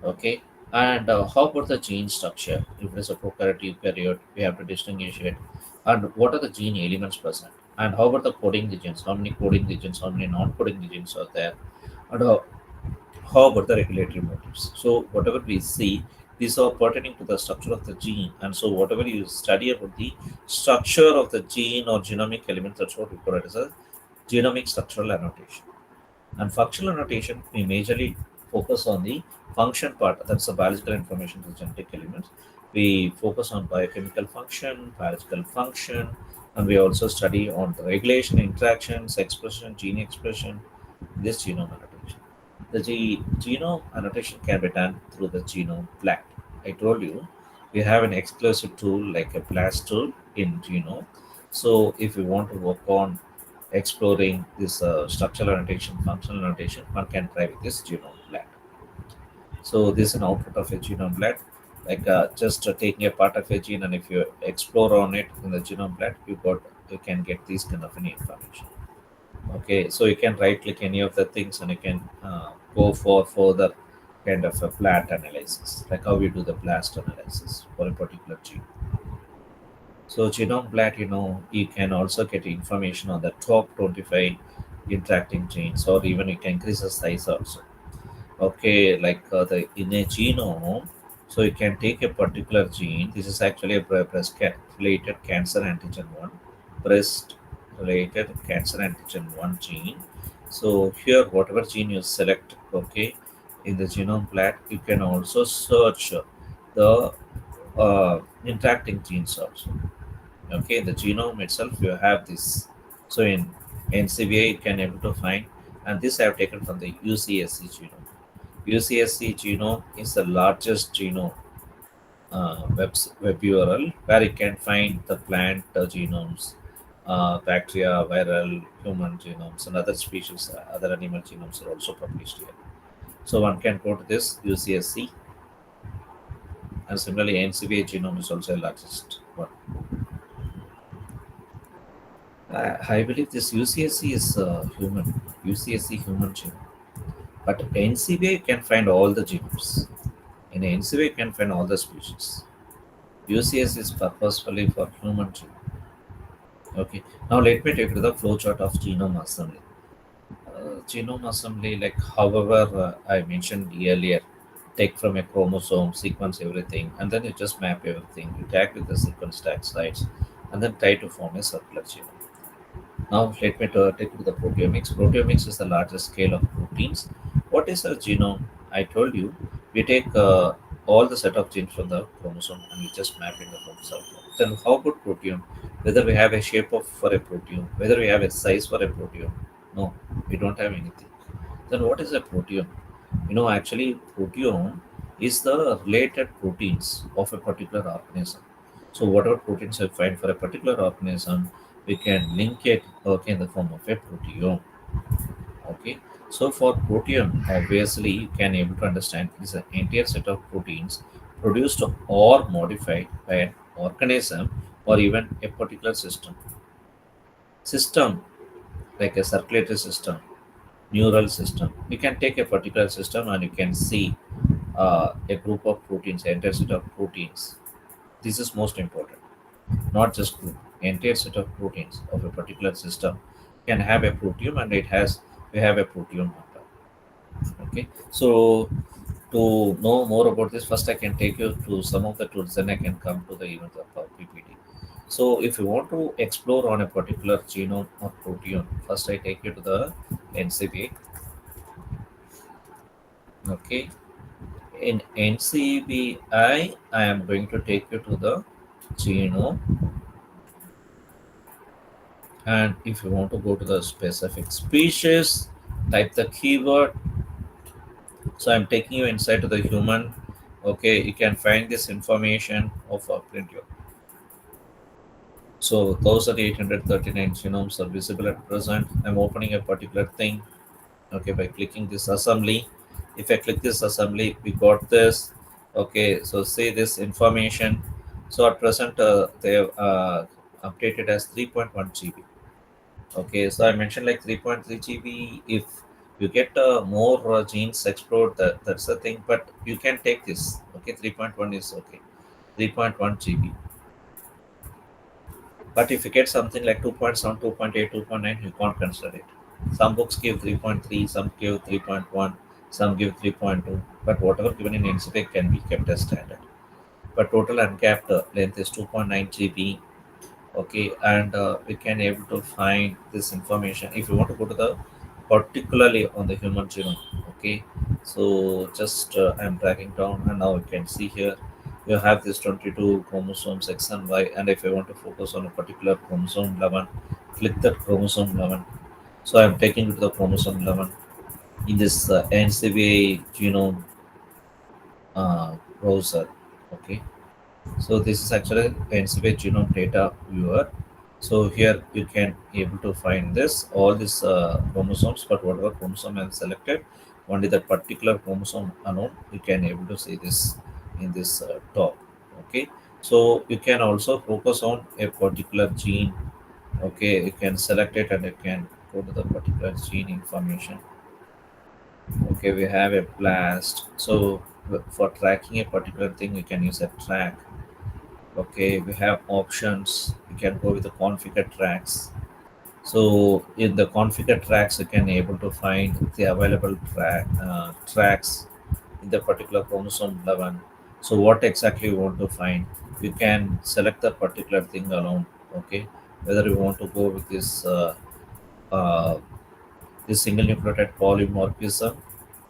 Okay, and how about the gene structure? If it is a prokaryote, eukaryote, we have to distinguish it. And what are the gene elements present? And how about the coding regions? How many coding regions? How many non-coding regions are there? And how about the regulatory motifs? So whatever we see, these are pertaining to the structure of the gene. And so whatever you study about the structure of the gene or genomic elements, that's what we call it as a genomic structural annotation. And functional annotation, we majorly focus on the function part. That's the biological information, the genetic elements. We focus on biochemical function, biological function, and we also study on the regulation, interactions, expression, gene expression, this genome annotation. The genome annotation can be done through the genome plat. I told you we have an exclusive tool like a blast tool in genome. So if you want to work on exploring this structural annotation, functional annotation, one can try with this genome plat. So this is an output of a genome plat, like just taking a part of a gene, and if you explore on it in the genome plat, you can get these kind of any information. Okay, so you can right click any of the things and you can go for further kind of a plat analysis, like how we do the blast analysis for a particular gene. So genome plat, you can also get information on the top 25 interacting genes, or even you can increase the size also. Okay, like the in a genome, so you can take a particular gene. This is actually a related cancer antigen one, breast related cancer antigen one gene. So here, whatever gene you select, okay, in the genome plat, you can also search the interacting genes also. Okay, the genome itself, you have this. So in NCBI, you can able to find, and this I have taken from the UCSC genome. UCSC genome is the largest genome web URL where you can find the plant genomes, bacteria, viral, human genomes, and other species, other animal genomes are also published here. So one can go to this UCSC, and similarly NCBA genome is also the largest one. I believe this UCSC is human, UCSC human genome, but NCBA can find all the genomes. In NCBA can find all the species. UCS is purposefully for human genome. Okay, now let me take you to the flowchart of genome assembly. Genome assembly, like however I mentioned earlier, take from a chromosome, sequence everything, and then you just map everything. You tag with the sequence tag sites, and then try to form a circular genome. Now let me take you to the proteomics. Proteomics is the largest scale of proteins. What is a genome? I told you we take all the set of genes from the chromosome and we just map in the chromosome. Then how about proteome? Whether we have a shape of for a proteome, whether we have a size for a proteome? No, we don't have anything. Then what is a proteome? Actually, proteome is the related proteins of a particular organism. So whatever proteins I find for a particular organism, we can link it, okay, in the form of a proteome. Okay, so for proteome, obviously you can able to understand it is an entire set of proteins produced or modified by an organism or even a particular system, like a circulatory system, neural system. You can take a particular system and you can see a group of proteins, entire set of proteins. This is most important, not just group. Entire set of proteins of a particular system can have a proteome, and we have a proteome number. Okay, so to know more about this, first I can take you to some of the tools, then I can come to the event of PPT. So if you want to explore on a particular genome or proteome, first I take you to the NCBI. Okay, in NCBI, I am going to take you to the genome, and if you want to go to the specific species, type the keyword. So I'm taking you inside to the human. Okay, you can find this information of print. So 1839 genomes are visible at present. I'm opening a particular thing. Okay, by clicking this assembly. If I click this assembly, we got this. Okay, so say this information. So at present, they have updated as 3.1 GB. Okay, so I mentioned like 3.3 GB. If you get more genes explored, that's the thing. But you can take this. Okay, 3.1 is okay. 3.1 GB. But if you get something like 2.7, 2.8, 2.9, you can't consider it. Some books give 3.3, some give 3.1, some give 3.2, but whatever given in NCTEC can be kept as standard. But total uncapped length is 2.9 GB. Okay, and we can able to find this information if you want to go to the particularly on the human genome. Okay, so just I'm dragging down, and now you can see here you have this 22 chromosomes X and Y, and if I want to focus on a particular chromosome 11, click that chromosome 11. So I'm taking you to the chromosome 11 in this NCBA genome browser. Okay, so this is actually NCBI genome data viewer. So here you can able to find this all these chromosomes, but whatever chromosome I have selected, only that particular chromosome alone you can able to see this in this top. Okay, so you can also focus on a particular gene. Okay, you can select it and you can go to the particular gene information. Okay, we have a blast. So for tracking a particular thing, you can use a track. Okay, we have options. You can go with the configure tracks. So in the configure tracks, you can able to find the available tracks in the particular chromosome 11. So what exactly you want to find, you can select the particular thing alone. Okay, whether you want to go with uh, this single nucleotide polymorphism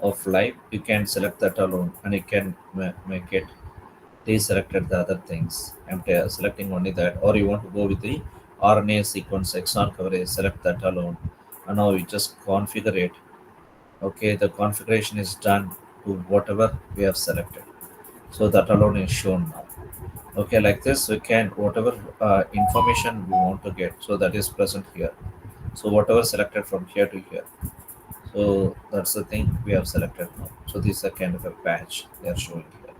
of life, you can select that alone, and you can make it deselected the other things. I'm selecting only that, or you want to go with the RNA sequence exon coverage, select that alone, and now you just configure it. Okay, the configuration is done to whatever we have selected. So that alone is shown now. Okay, like this, we can whatever information we want to get, so that is present here. So whatever selected from here to here. So that's the thing we have selected now. So this is a kind of a patch they are showing here.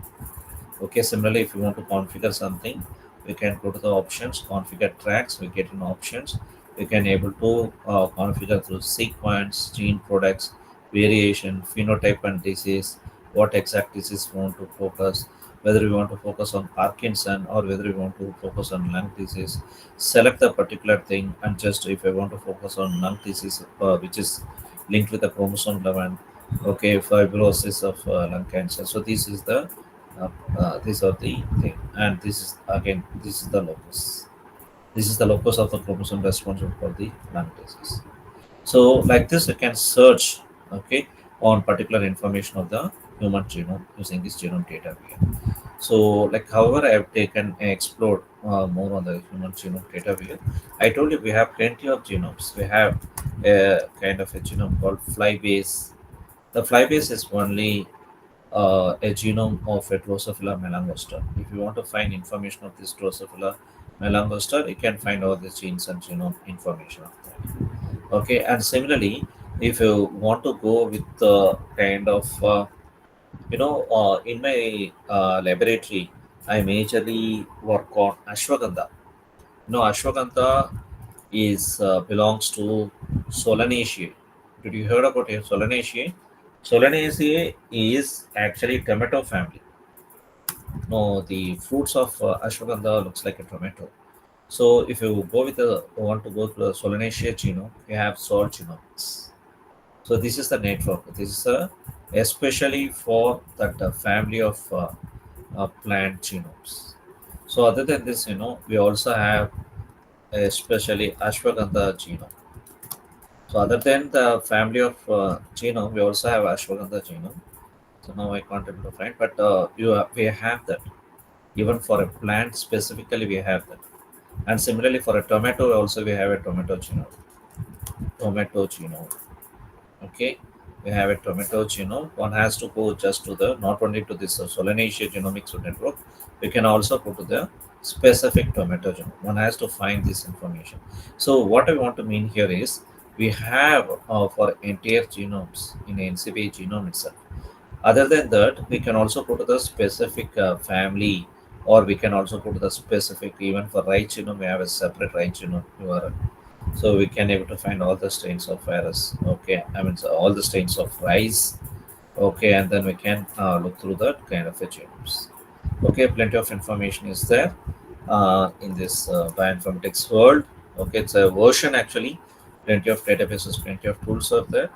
Okay, similarly, if you want to configure something, we can go to the options, configure tracks, we get in options. We can able to configure through sequence, gene products, variation, phenotype and disease, what exact disease we want to focus, whether we want to focus on Parkinson or whether we want to focus on lung disease. Select the particular thing, and just if I want to focus on lung disease, which is linked with the chromosome 11, okay, fibrosis of lung cancer. So this is the these are the thing, and this is again this is the locus. This is the locus of the chromosome responsible for the lung disease. So like this, you can search, okay, on particular information of the human genome using this genome data here. So like however I have taken and explored more on the human genome data here. I told you we have plenty of genomes. We have a kind of a genome called flybase. The flybase is only a genome of a Drosophila melanogaster. If you want to find information of this Drosophila, Melanogaster, you can find all the genes and genome information of that. Okay, and similarly, if you want to go with the kind of in my laboratory, I majorly work on ashwagandha. Ashwagandha is belongs to Solanaceae. Did you heard about it? Solanaceae? Solanaceae is actually tomato family. No, the fruits of ashwagandha looks like a tomato. So if you go with the want to go to the Solanaceae genome, you have salt genomics. So this is the network. This is especially for that family of plant genomes. So other than this, we also have especially ashwagandha genome. So other than the family of genome, we also have ashwagandha genome. So now I can't able to find, but we have that. Even for a plant specifically, we have that. And similarly for a tomato, also we have a tomato genome. Tomato genome. Okay, we have a tomato genome. One has to go just to the not only to this Solanaceae genomics network, we can also go to the specific tomato genome. One has to find this information. So what I want to mean here is we have for entire genomes in NCBI genome itself. Other than that, we can also go to the specific family, or we can also go to the specific, even for rice genome, we have a separate rice genome URL. So we can able to find all the strains of virus. Okay, I mean, so all the strains of rice. Okay, and then we can look through that kind of a genomes. Okay, plenty of information is there in this bioinformatics world. Okay, it's a version actually. Plenty of databases, plenty of tools are there.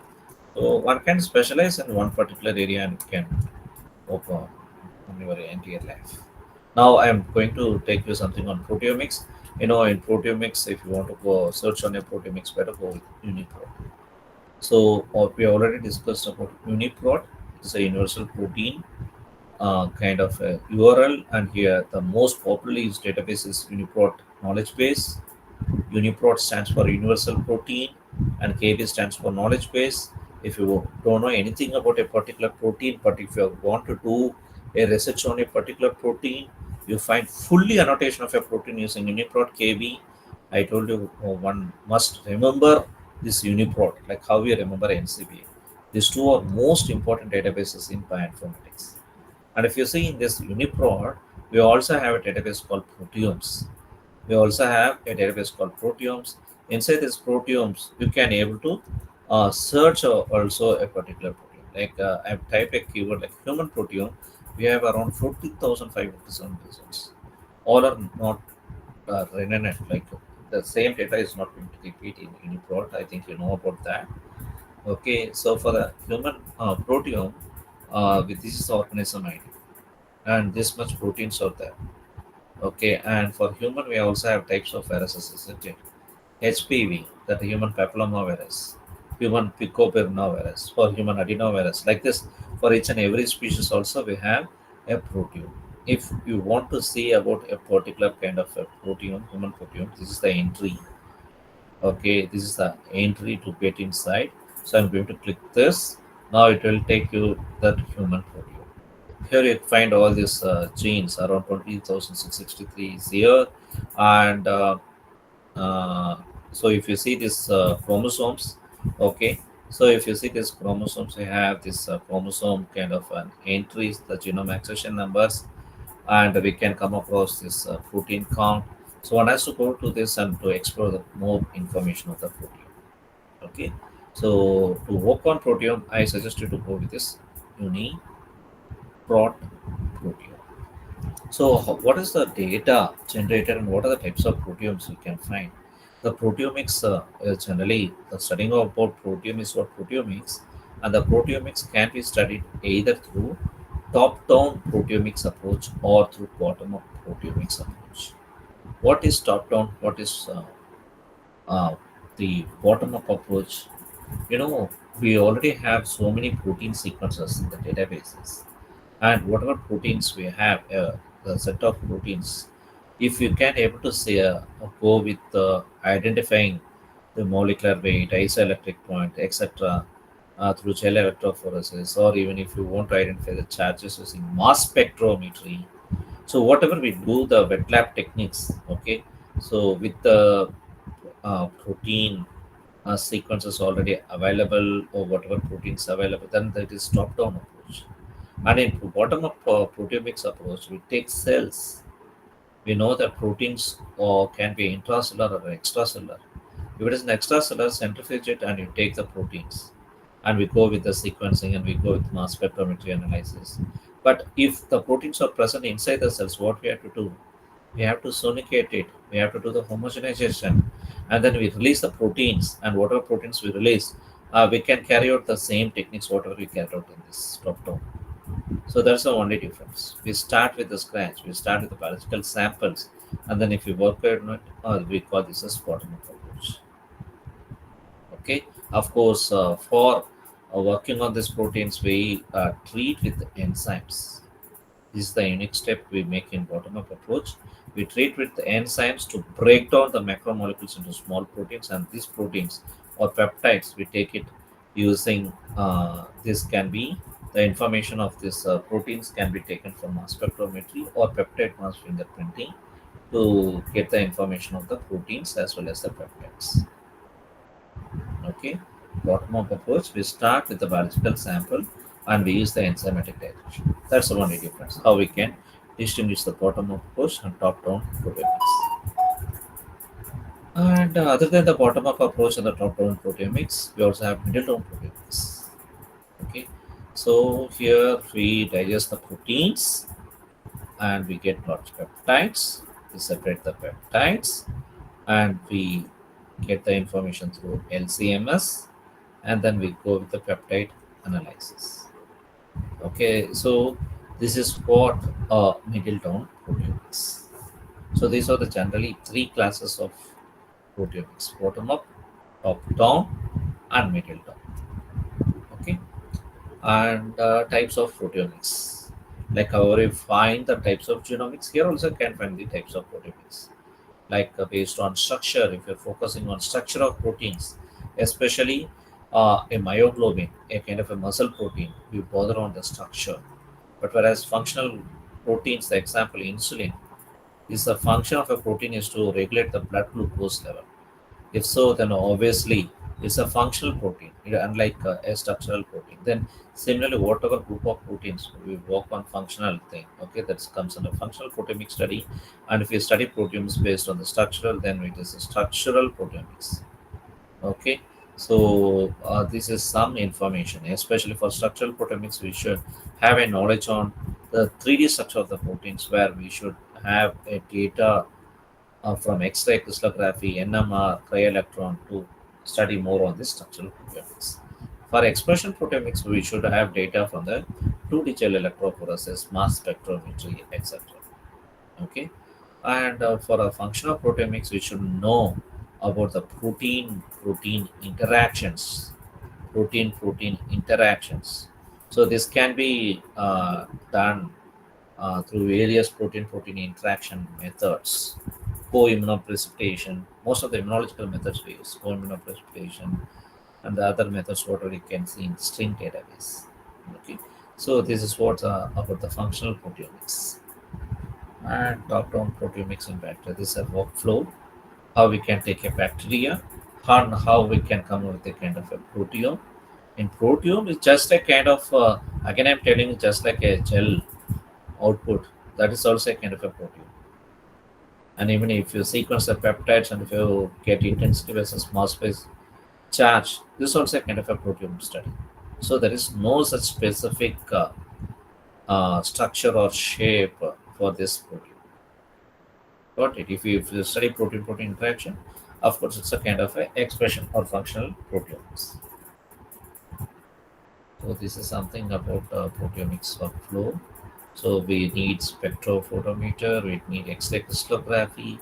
So one can specialize in one particular area and can open on your entire life. Now I am going to take you something on proteomics. In proteomics, if you want to go search on a proteomics, better go with UniProt. So we already discussed about UniProt. It's a universal protein kind of a URL, and here the most popularly used database is UniProt knowledge base. UniProt stands for Universal Protein, and KB stands for Knowledge Base. If you don't know anything about a particular protein, but if you want to do a research on a particular protein, you find fully annotation of a protein using UniProt KB. I told you one must remember this UniProt, like how we remember NCBA. These two are most important databases in bioinformatics. And if you see in this UniProt, we also have a database called Proteomes. We also have a database called Proteomes. Inside this Proteomes, you can able to search also a particular protein. Like I've typed a keyword like human proteome. We have around 40,507 results. All are not redundant. Like the same data is not going to repeat in UniProt. I think you know about that. Okay, so for the human proteome, with this is the organism ID, and this much proteins are there. Okay, and for human, we also have types of viruses, isn't it? HPV, that human papillomavirus, human picovirus, for human adenovirus. Like this, for each and every species, also we have a proteome. If you want to see about a particular kind of a proteome, human proteome, this is the entry. Okay, this is the entry to get inside. So I'm going to click this. Now it will take you that human proteome. Here you find all these genes, around 20,663 is here. And so if you see this chromosomes, okay, so if you see these chromosomes, we have this chromosome kind of an entries, the genome accession numbers, and we can come across this protein count. So one has to go to this and to explore the more information of the protein. Okay, so to work on proteome, I suggest you to go with this UniProt proteome. So, what is the data generated and what are the types of proteomes we can find? The proteomics is generally the studying about proteome is what proteomics, and the proteomics can be studied either through top-down proteomics approach or through bottom-up proteomics approach. What is top-down? What is uh, the bottom-up approach? We already have so many protein sequences in the databases, and whatever proteins we have, the set of proteins, if you can able to say go with identifying the molecular weight, isoelectric point, etc., through gel electrophoresis, or even if you want to identify the charges using mass spectrometry. So whatever we do, the wet lab techniques, okay, So with the protein sequences already available or whatever proteins available, then that is top-down approach. And in bottom-up proteomics approach, we take cells. We know that proteins or can be intracellular or extracellular. If it is an extracellular, centrifuge it and you take the proteins. And we go with the sequencing and we go with mass spectrometry analysis. But if the proteins are present inside the cells, what we have to do? We have to sonicate it. We have to do the homogenization. And then we release the proteins. And whatever proteins we release, we can carry out the same techniques, whatever we carried out in this top down. So that's the only difference. We start with the scratch. We start with the biological samples, and then if we work on it, we call this as bottom-up approach. Okay. Of course, for working on these proteins, we treat with enzymes. This is the unique step we make in bottom-up approach. We treat with the enzymes to break down the macromolecules into small proteins, and these proteins or peptides, we take it using this can be the information of these proteins can be taken from mass spectrometry or peptide mass fingerprinting to get the information of the proteins as well as the peptides. Okay, bottom-up approach. We start with the biological sample and we use the enzymatic digestion. That's the only difference. How we can distinguish the bottom-up approach and top-down proteomics. And other than the bottom-up approach and the top-down proteomics, we also have middle-down proteomics. Okay, so here we digest the proteins and we get large peptides. We separate the peptides and we get the information through LCMS, and then we go with the peptide analysis. Okay, so this is what middle down proteomics. So these are the generally three classes of proteomics: bottom up, top down, and middle down. Okay, and types of proteomics. Like how we find the types of genomics, here also can find the types of proteomics. Like based on structure, if you're focusing on structure of proteins, especially a myoglobin, a kind of a muscle protein, we bother on the structure. But whereas functional proteins, the example insulin, is the function of a protein is to regulate the blood glucose level. If so, then obviously it's a functional protein, unlike a structural protein. Then similarly, whatever group of proteins we work on functional thing, okay, that comes under functional proteomics study. And if you study proteins based on the structural, then it is a structural proteomics. Okay, so this is some information, especially for structural proteomics. We should have a knowledge on the 3D structure of the proteins, where we should have a data from X-ray crystallography, NMR, cryo-electron to study more on the structural proteomics. For expression proteomics, we should have data from the 2D gel electrophoresis, mass spectrometry, etc. Okay, and for a functional proteomics, we should know about the protein-protein interactions, protein-protein interactions. So this can be done through various protein-protein interaction methods. Co-immunoprecipitation, most of the immunological methods we use, co-immunoprecipitation, and the other methods what we can see in string database. Okay, so this is what about the functional proteomics and top-down proteomics in bacteria. This is a workflow how we can take a bacteria and how we can come up with a kind of a proteome. In proteome, it's just a kind of again I'm telling you, just like a gel output, that is also a kind of a proteome. And even if you sequence the peptides and if you get intensity versus mass space charge, this is also a kind of a proteome study. So there is no such specific structure or shape for this protein. Got it? If you study protein-protein interaction, of course, it's a kind of a expression or functional proteomics. So this is something about proteomics workflow. So we need spectrophotometer, we need X-ray crystallography,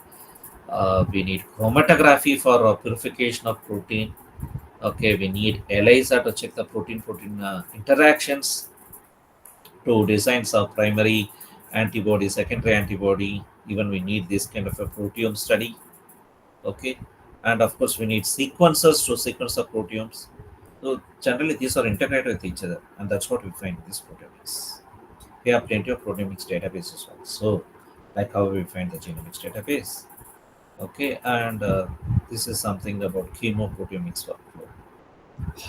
we need chromatography for purification of protein. Okay, we need ELISA to check the protein-protein interactions to design some primary antibody, secondary antibody. Even we need this kind of a proteome study. Okay, and of course we need sequencers to sequence the proteomes. So generally these are integrated with each other, and that's what we find in this proteomics. We have plenty of proteomics databases also, like how we find the genomics database. Okay, and this is something about chemoproteomics workflow.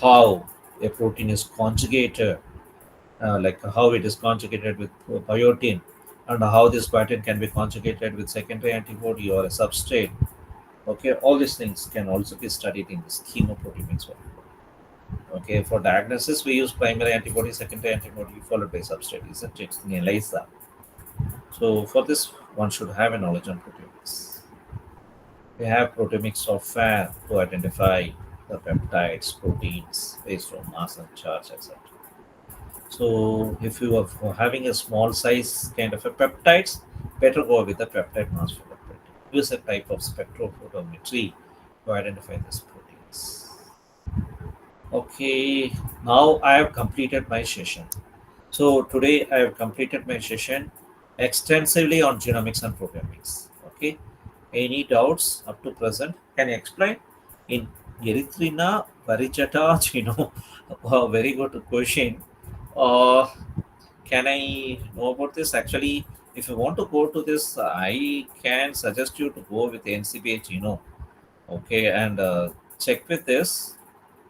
How a protein is conjugated, like how it is conjugated with biotin, and how this biotin can be conjugated with secondary antibody or a substrate. Okay, all these things can also be studied in this chemoproteomics workflow. Okay, for diagnosis, we use primary antibody, secondary antibody, followed by substrate, isn't it? In ELISA. So, for this, one should have a knowledge on proteomics. We have proteomics software to identify the peptides, proteins based on mass and charge, etc. So, if you are having a small size kind of a peptides, better go with the peptide mass spectrometry. Use a type of spectrophotometry to identify these proteins. Okay, now I have completed my session. So today I have completed my session extensively on genomics and proteomics. Okay, any doubts up to present? Can you explain? In Erythrina Varijata a very good question. Uh, can I know about this? Actually, if you want to go to this, I can suggest you to go with NCBA genome. Okay, and check with this,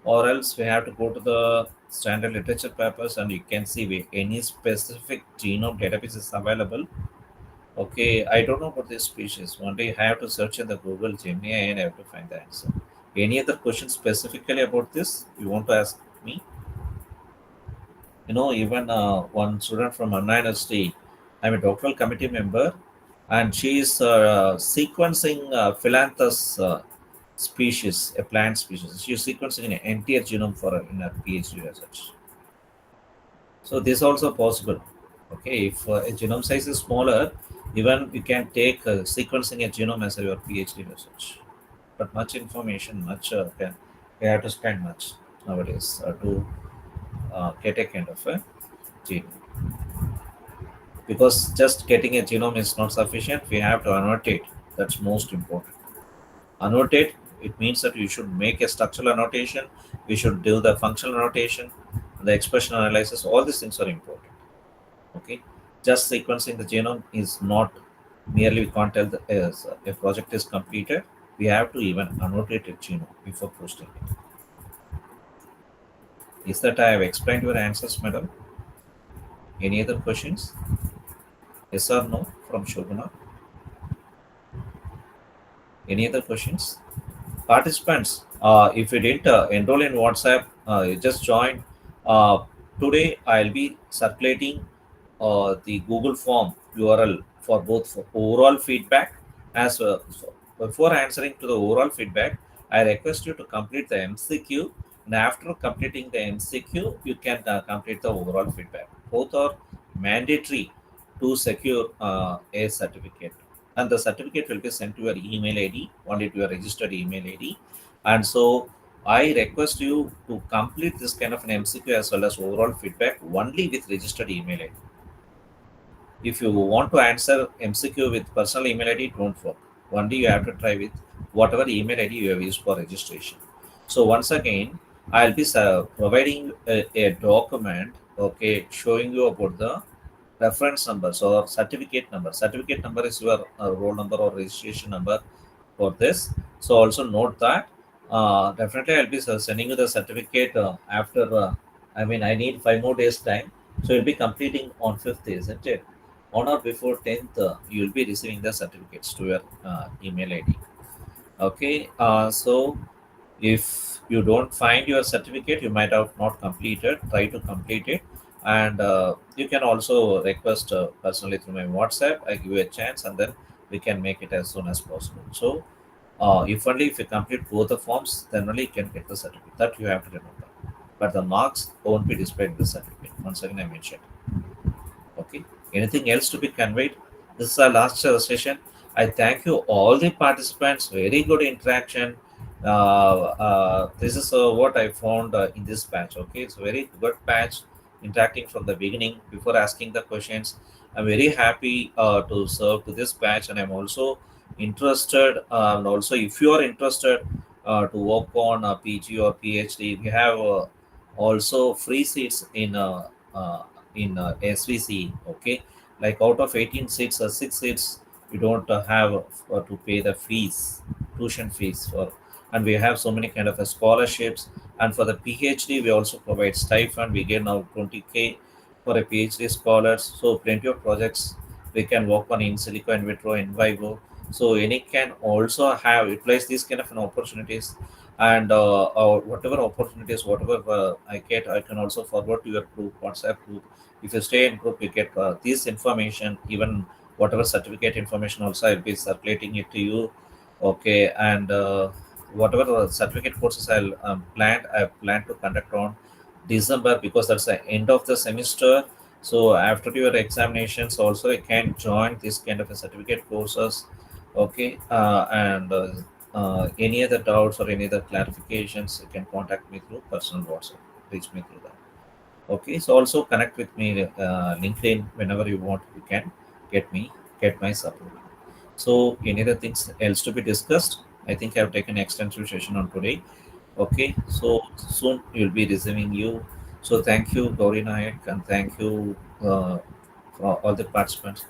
or else we have to go to the standard literature papers and you can see any specific genome database is available. Okay, I don't know about this species. One day I have to search in the Google Gemini and I have to find the answer. Any other questions specifically about this you want to ask me? Even one student from Anna University, I'm a doctoral committee member, and she is sequencing Philanthus species, a plant species. She's sequencing an entire genome for her in her PhD research. So this is also possible. Okay, if a genome size is smaller, even you can take sequencing a genome as your PhD research. But much information, you have to spend much nowadays to get a kind of a genome. Because just getting a genome is not sufficient. We have to annotate. That's most important. Annotate, it means that you should make a structural annotation. We should do the functional annotation, the expression analysis. All these things are important. Okay, just sequencing the genome is not merely, we can't tell the as a project is completed. We have to even annotate a genome before posting it. Is that I have explained your answers, madam? Any other questions? Yes or no from Shobana? Any other questions? Participants, if you didn't enroll in WhatsApp, you just join. Uh, Today, I'll be circulating the Google form URL for both for overall feedback as well. So before answering to the overall feedback, I request you to complete the MCQ. And after completing the MCQ, you can complete the overall feedback. Both are mandatory to secure a certificate, and the certificate will be sent to your email ID, only to your registered email ID. And so I request you to complete this kind of an MCQ as well as overall feedback only with registered email ID. If you want to answer MCQ with personal email ID, don't work. Only you have to try with whatever email ID you have used for registration. So once again, I'll be providing a document, okay, showing you about the reference numbers or certificate number. Certificate number is your roll number or registration number for this. So also note that definitely I'll be sending you the certificate after. I need 5 more days time, so you'll be completing on 5th, isn't it? On or before 10th, you'll be receiving the certificates to your email ID. Okay, so if you don't find your certificate, you might have not completed. Try to complete it, and you can also request personally through my WhatsApp. I give you a chance, and then we can make it as soon as possible. So, if only if you complete both the forms, then only you can get the certificate. That you have to remember. But the marks won't be displayed in the certificate. Once again, I mentioned. Okay. Anything else to be conveyed? This is our last session. I thank you all the participants. Very good interaction. This is what I found in this patch. Okay, it's a very good patch. Interacting from the beginning before asking the questions. I'm very happy to serve to this batch, and I'm also interested. And also, if you are interested to work on a PG or PhD, we have also free seats in SVC. Okay, like out of 18 seats, 6 seats We don't have to pay the fees, tuition fees for, and we have so many kind of scholarships. And for the PhD, we also provide stipend. We get now 20K for a PhD scholars. So plenty of projects we can work on in silico, in vitro, in vivo. So any can also have utilize these kind of opportunities, and or whatever opportunities, whatever I get, I can also forward to your group, WhatsApp group. If you stay in group, you get this information, even whatever certificate information also I'll be circulating it to you. Okay, and whatever certificate courses I plan to conduct on December, because that's the end of the semester. So after your examinations also I can join this kind of a certificate courses. Okay, any other doubts or any other clarifications, you can contact me through personal WhatsApp. Reach me through that. Okay, so also connect with me LinkedIn whenever you want. You can get me, get my support. So any other things else to be discussed? I think I've taken extensive session on today. Okay, so soon you'll be receiving you. So thank you, Gauri Nayak, and thank you for all the participants.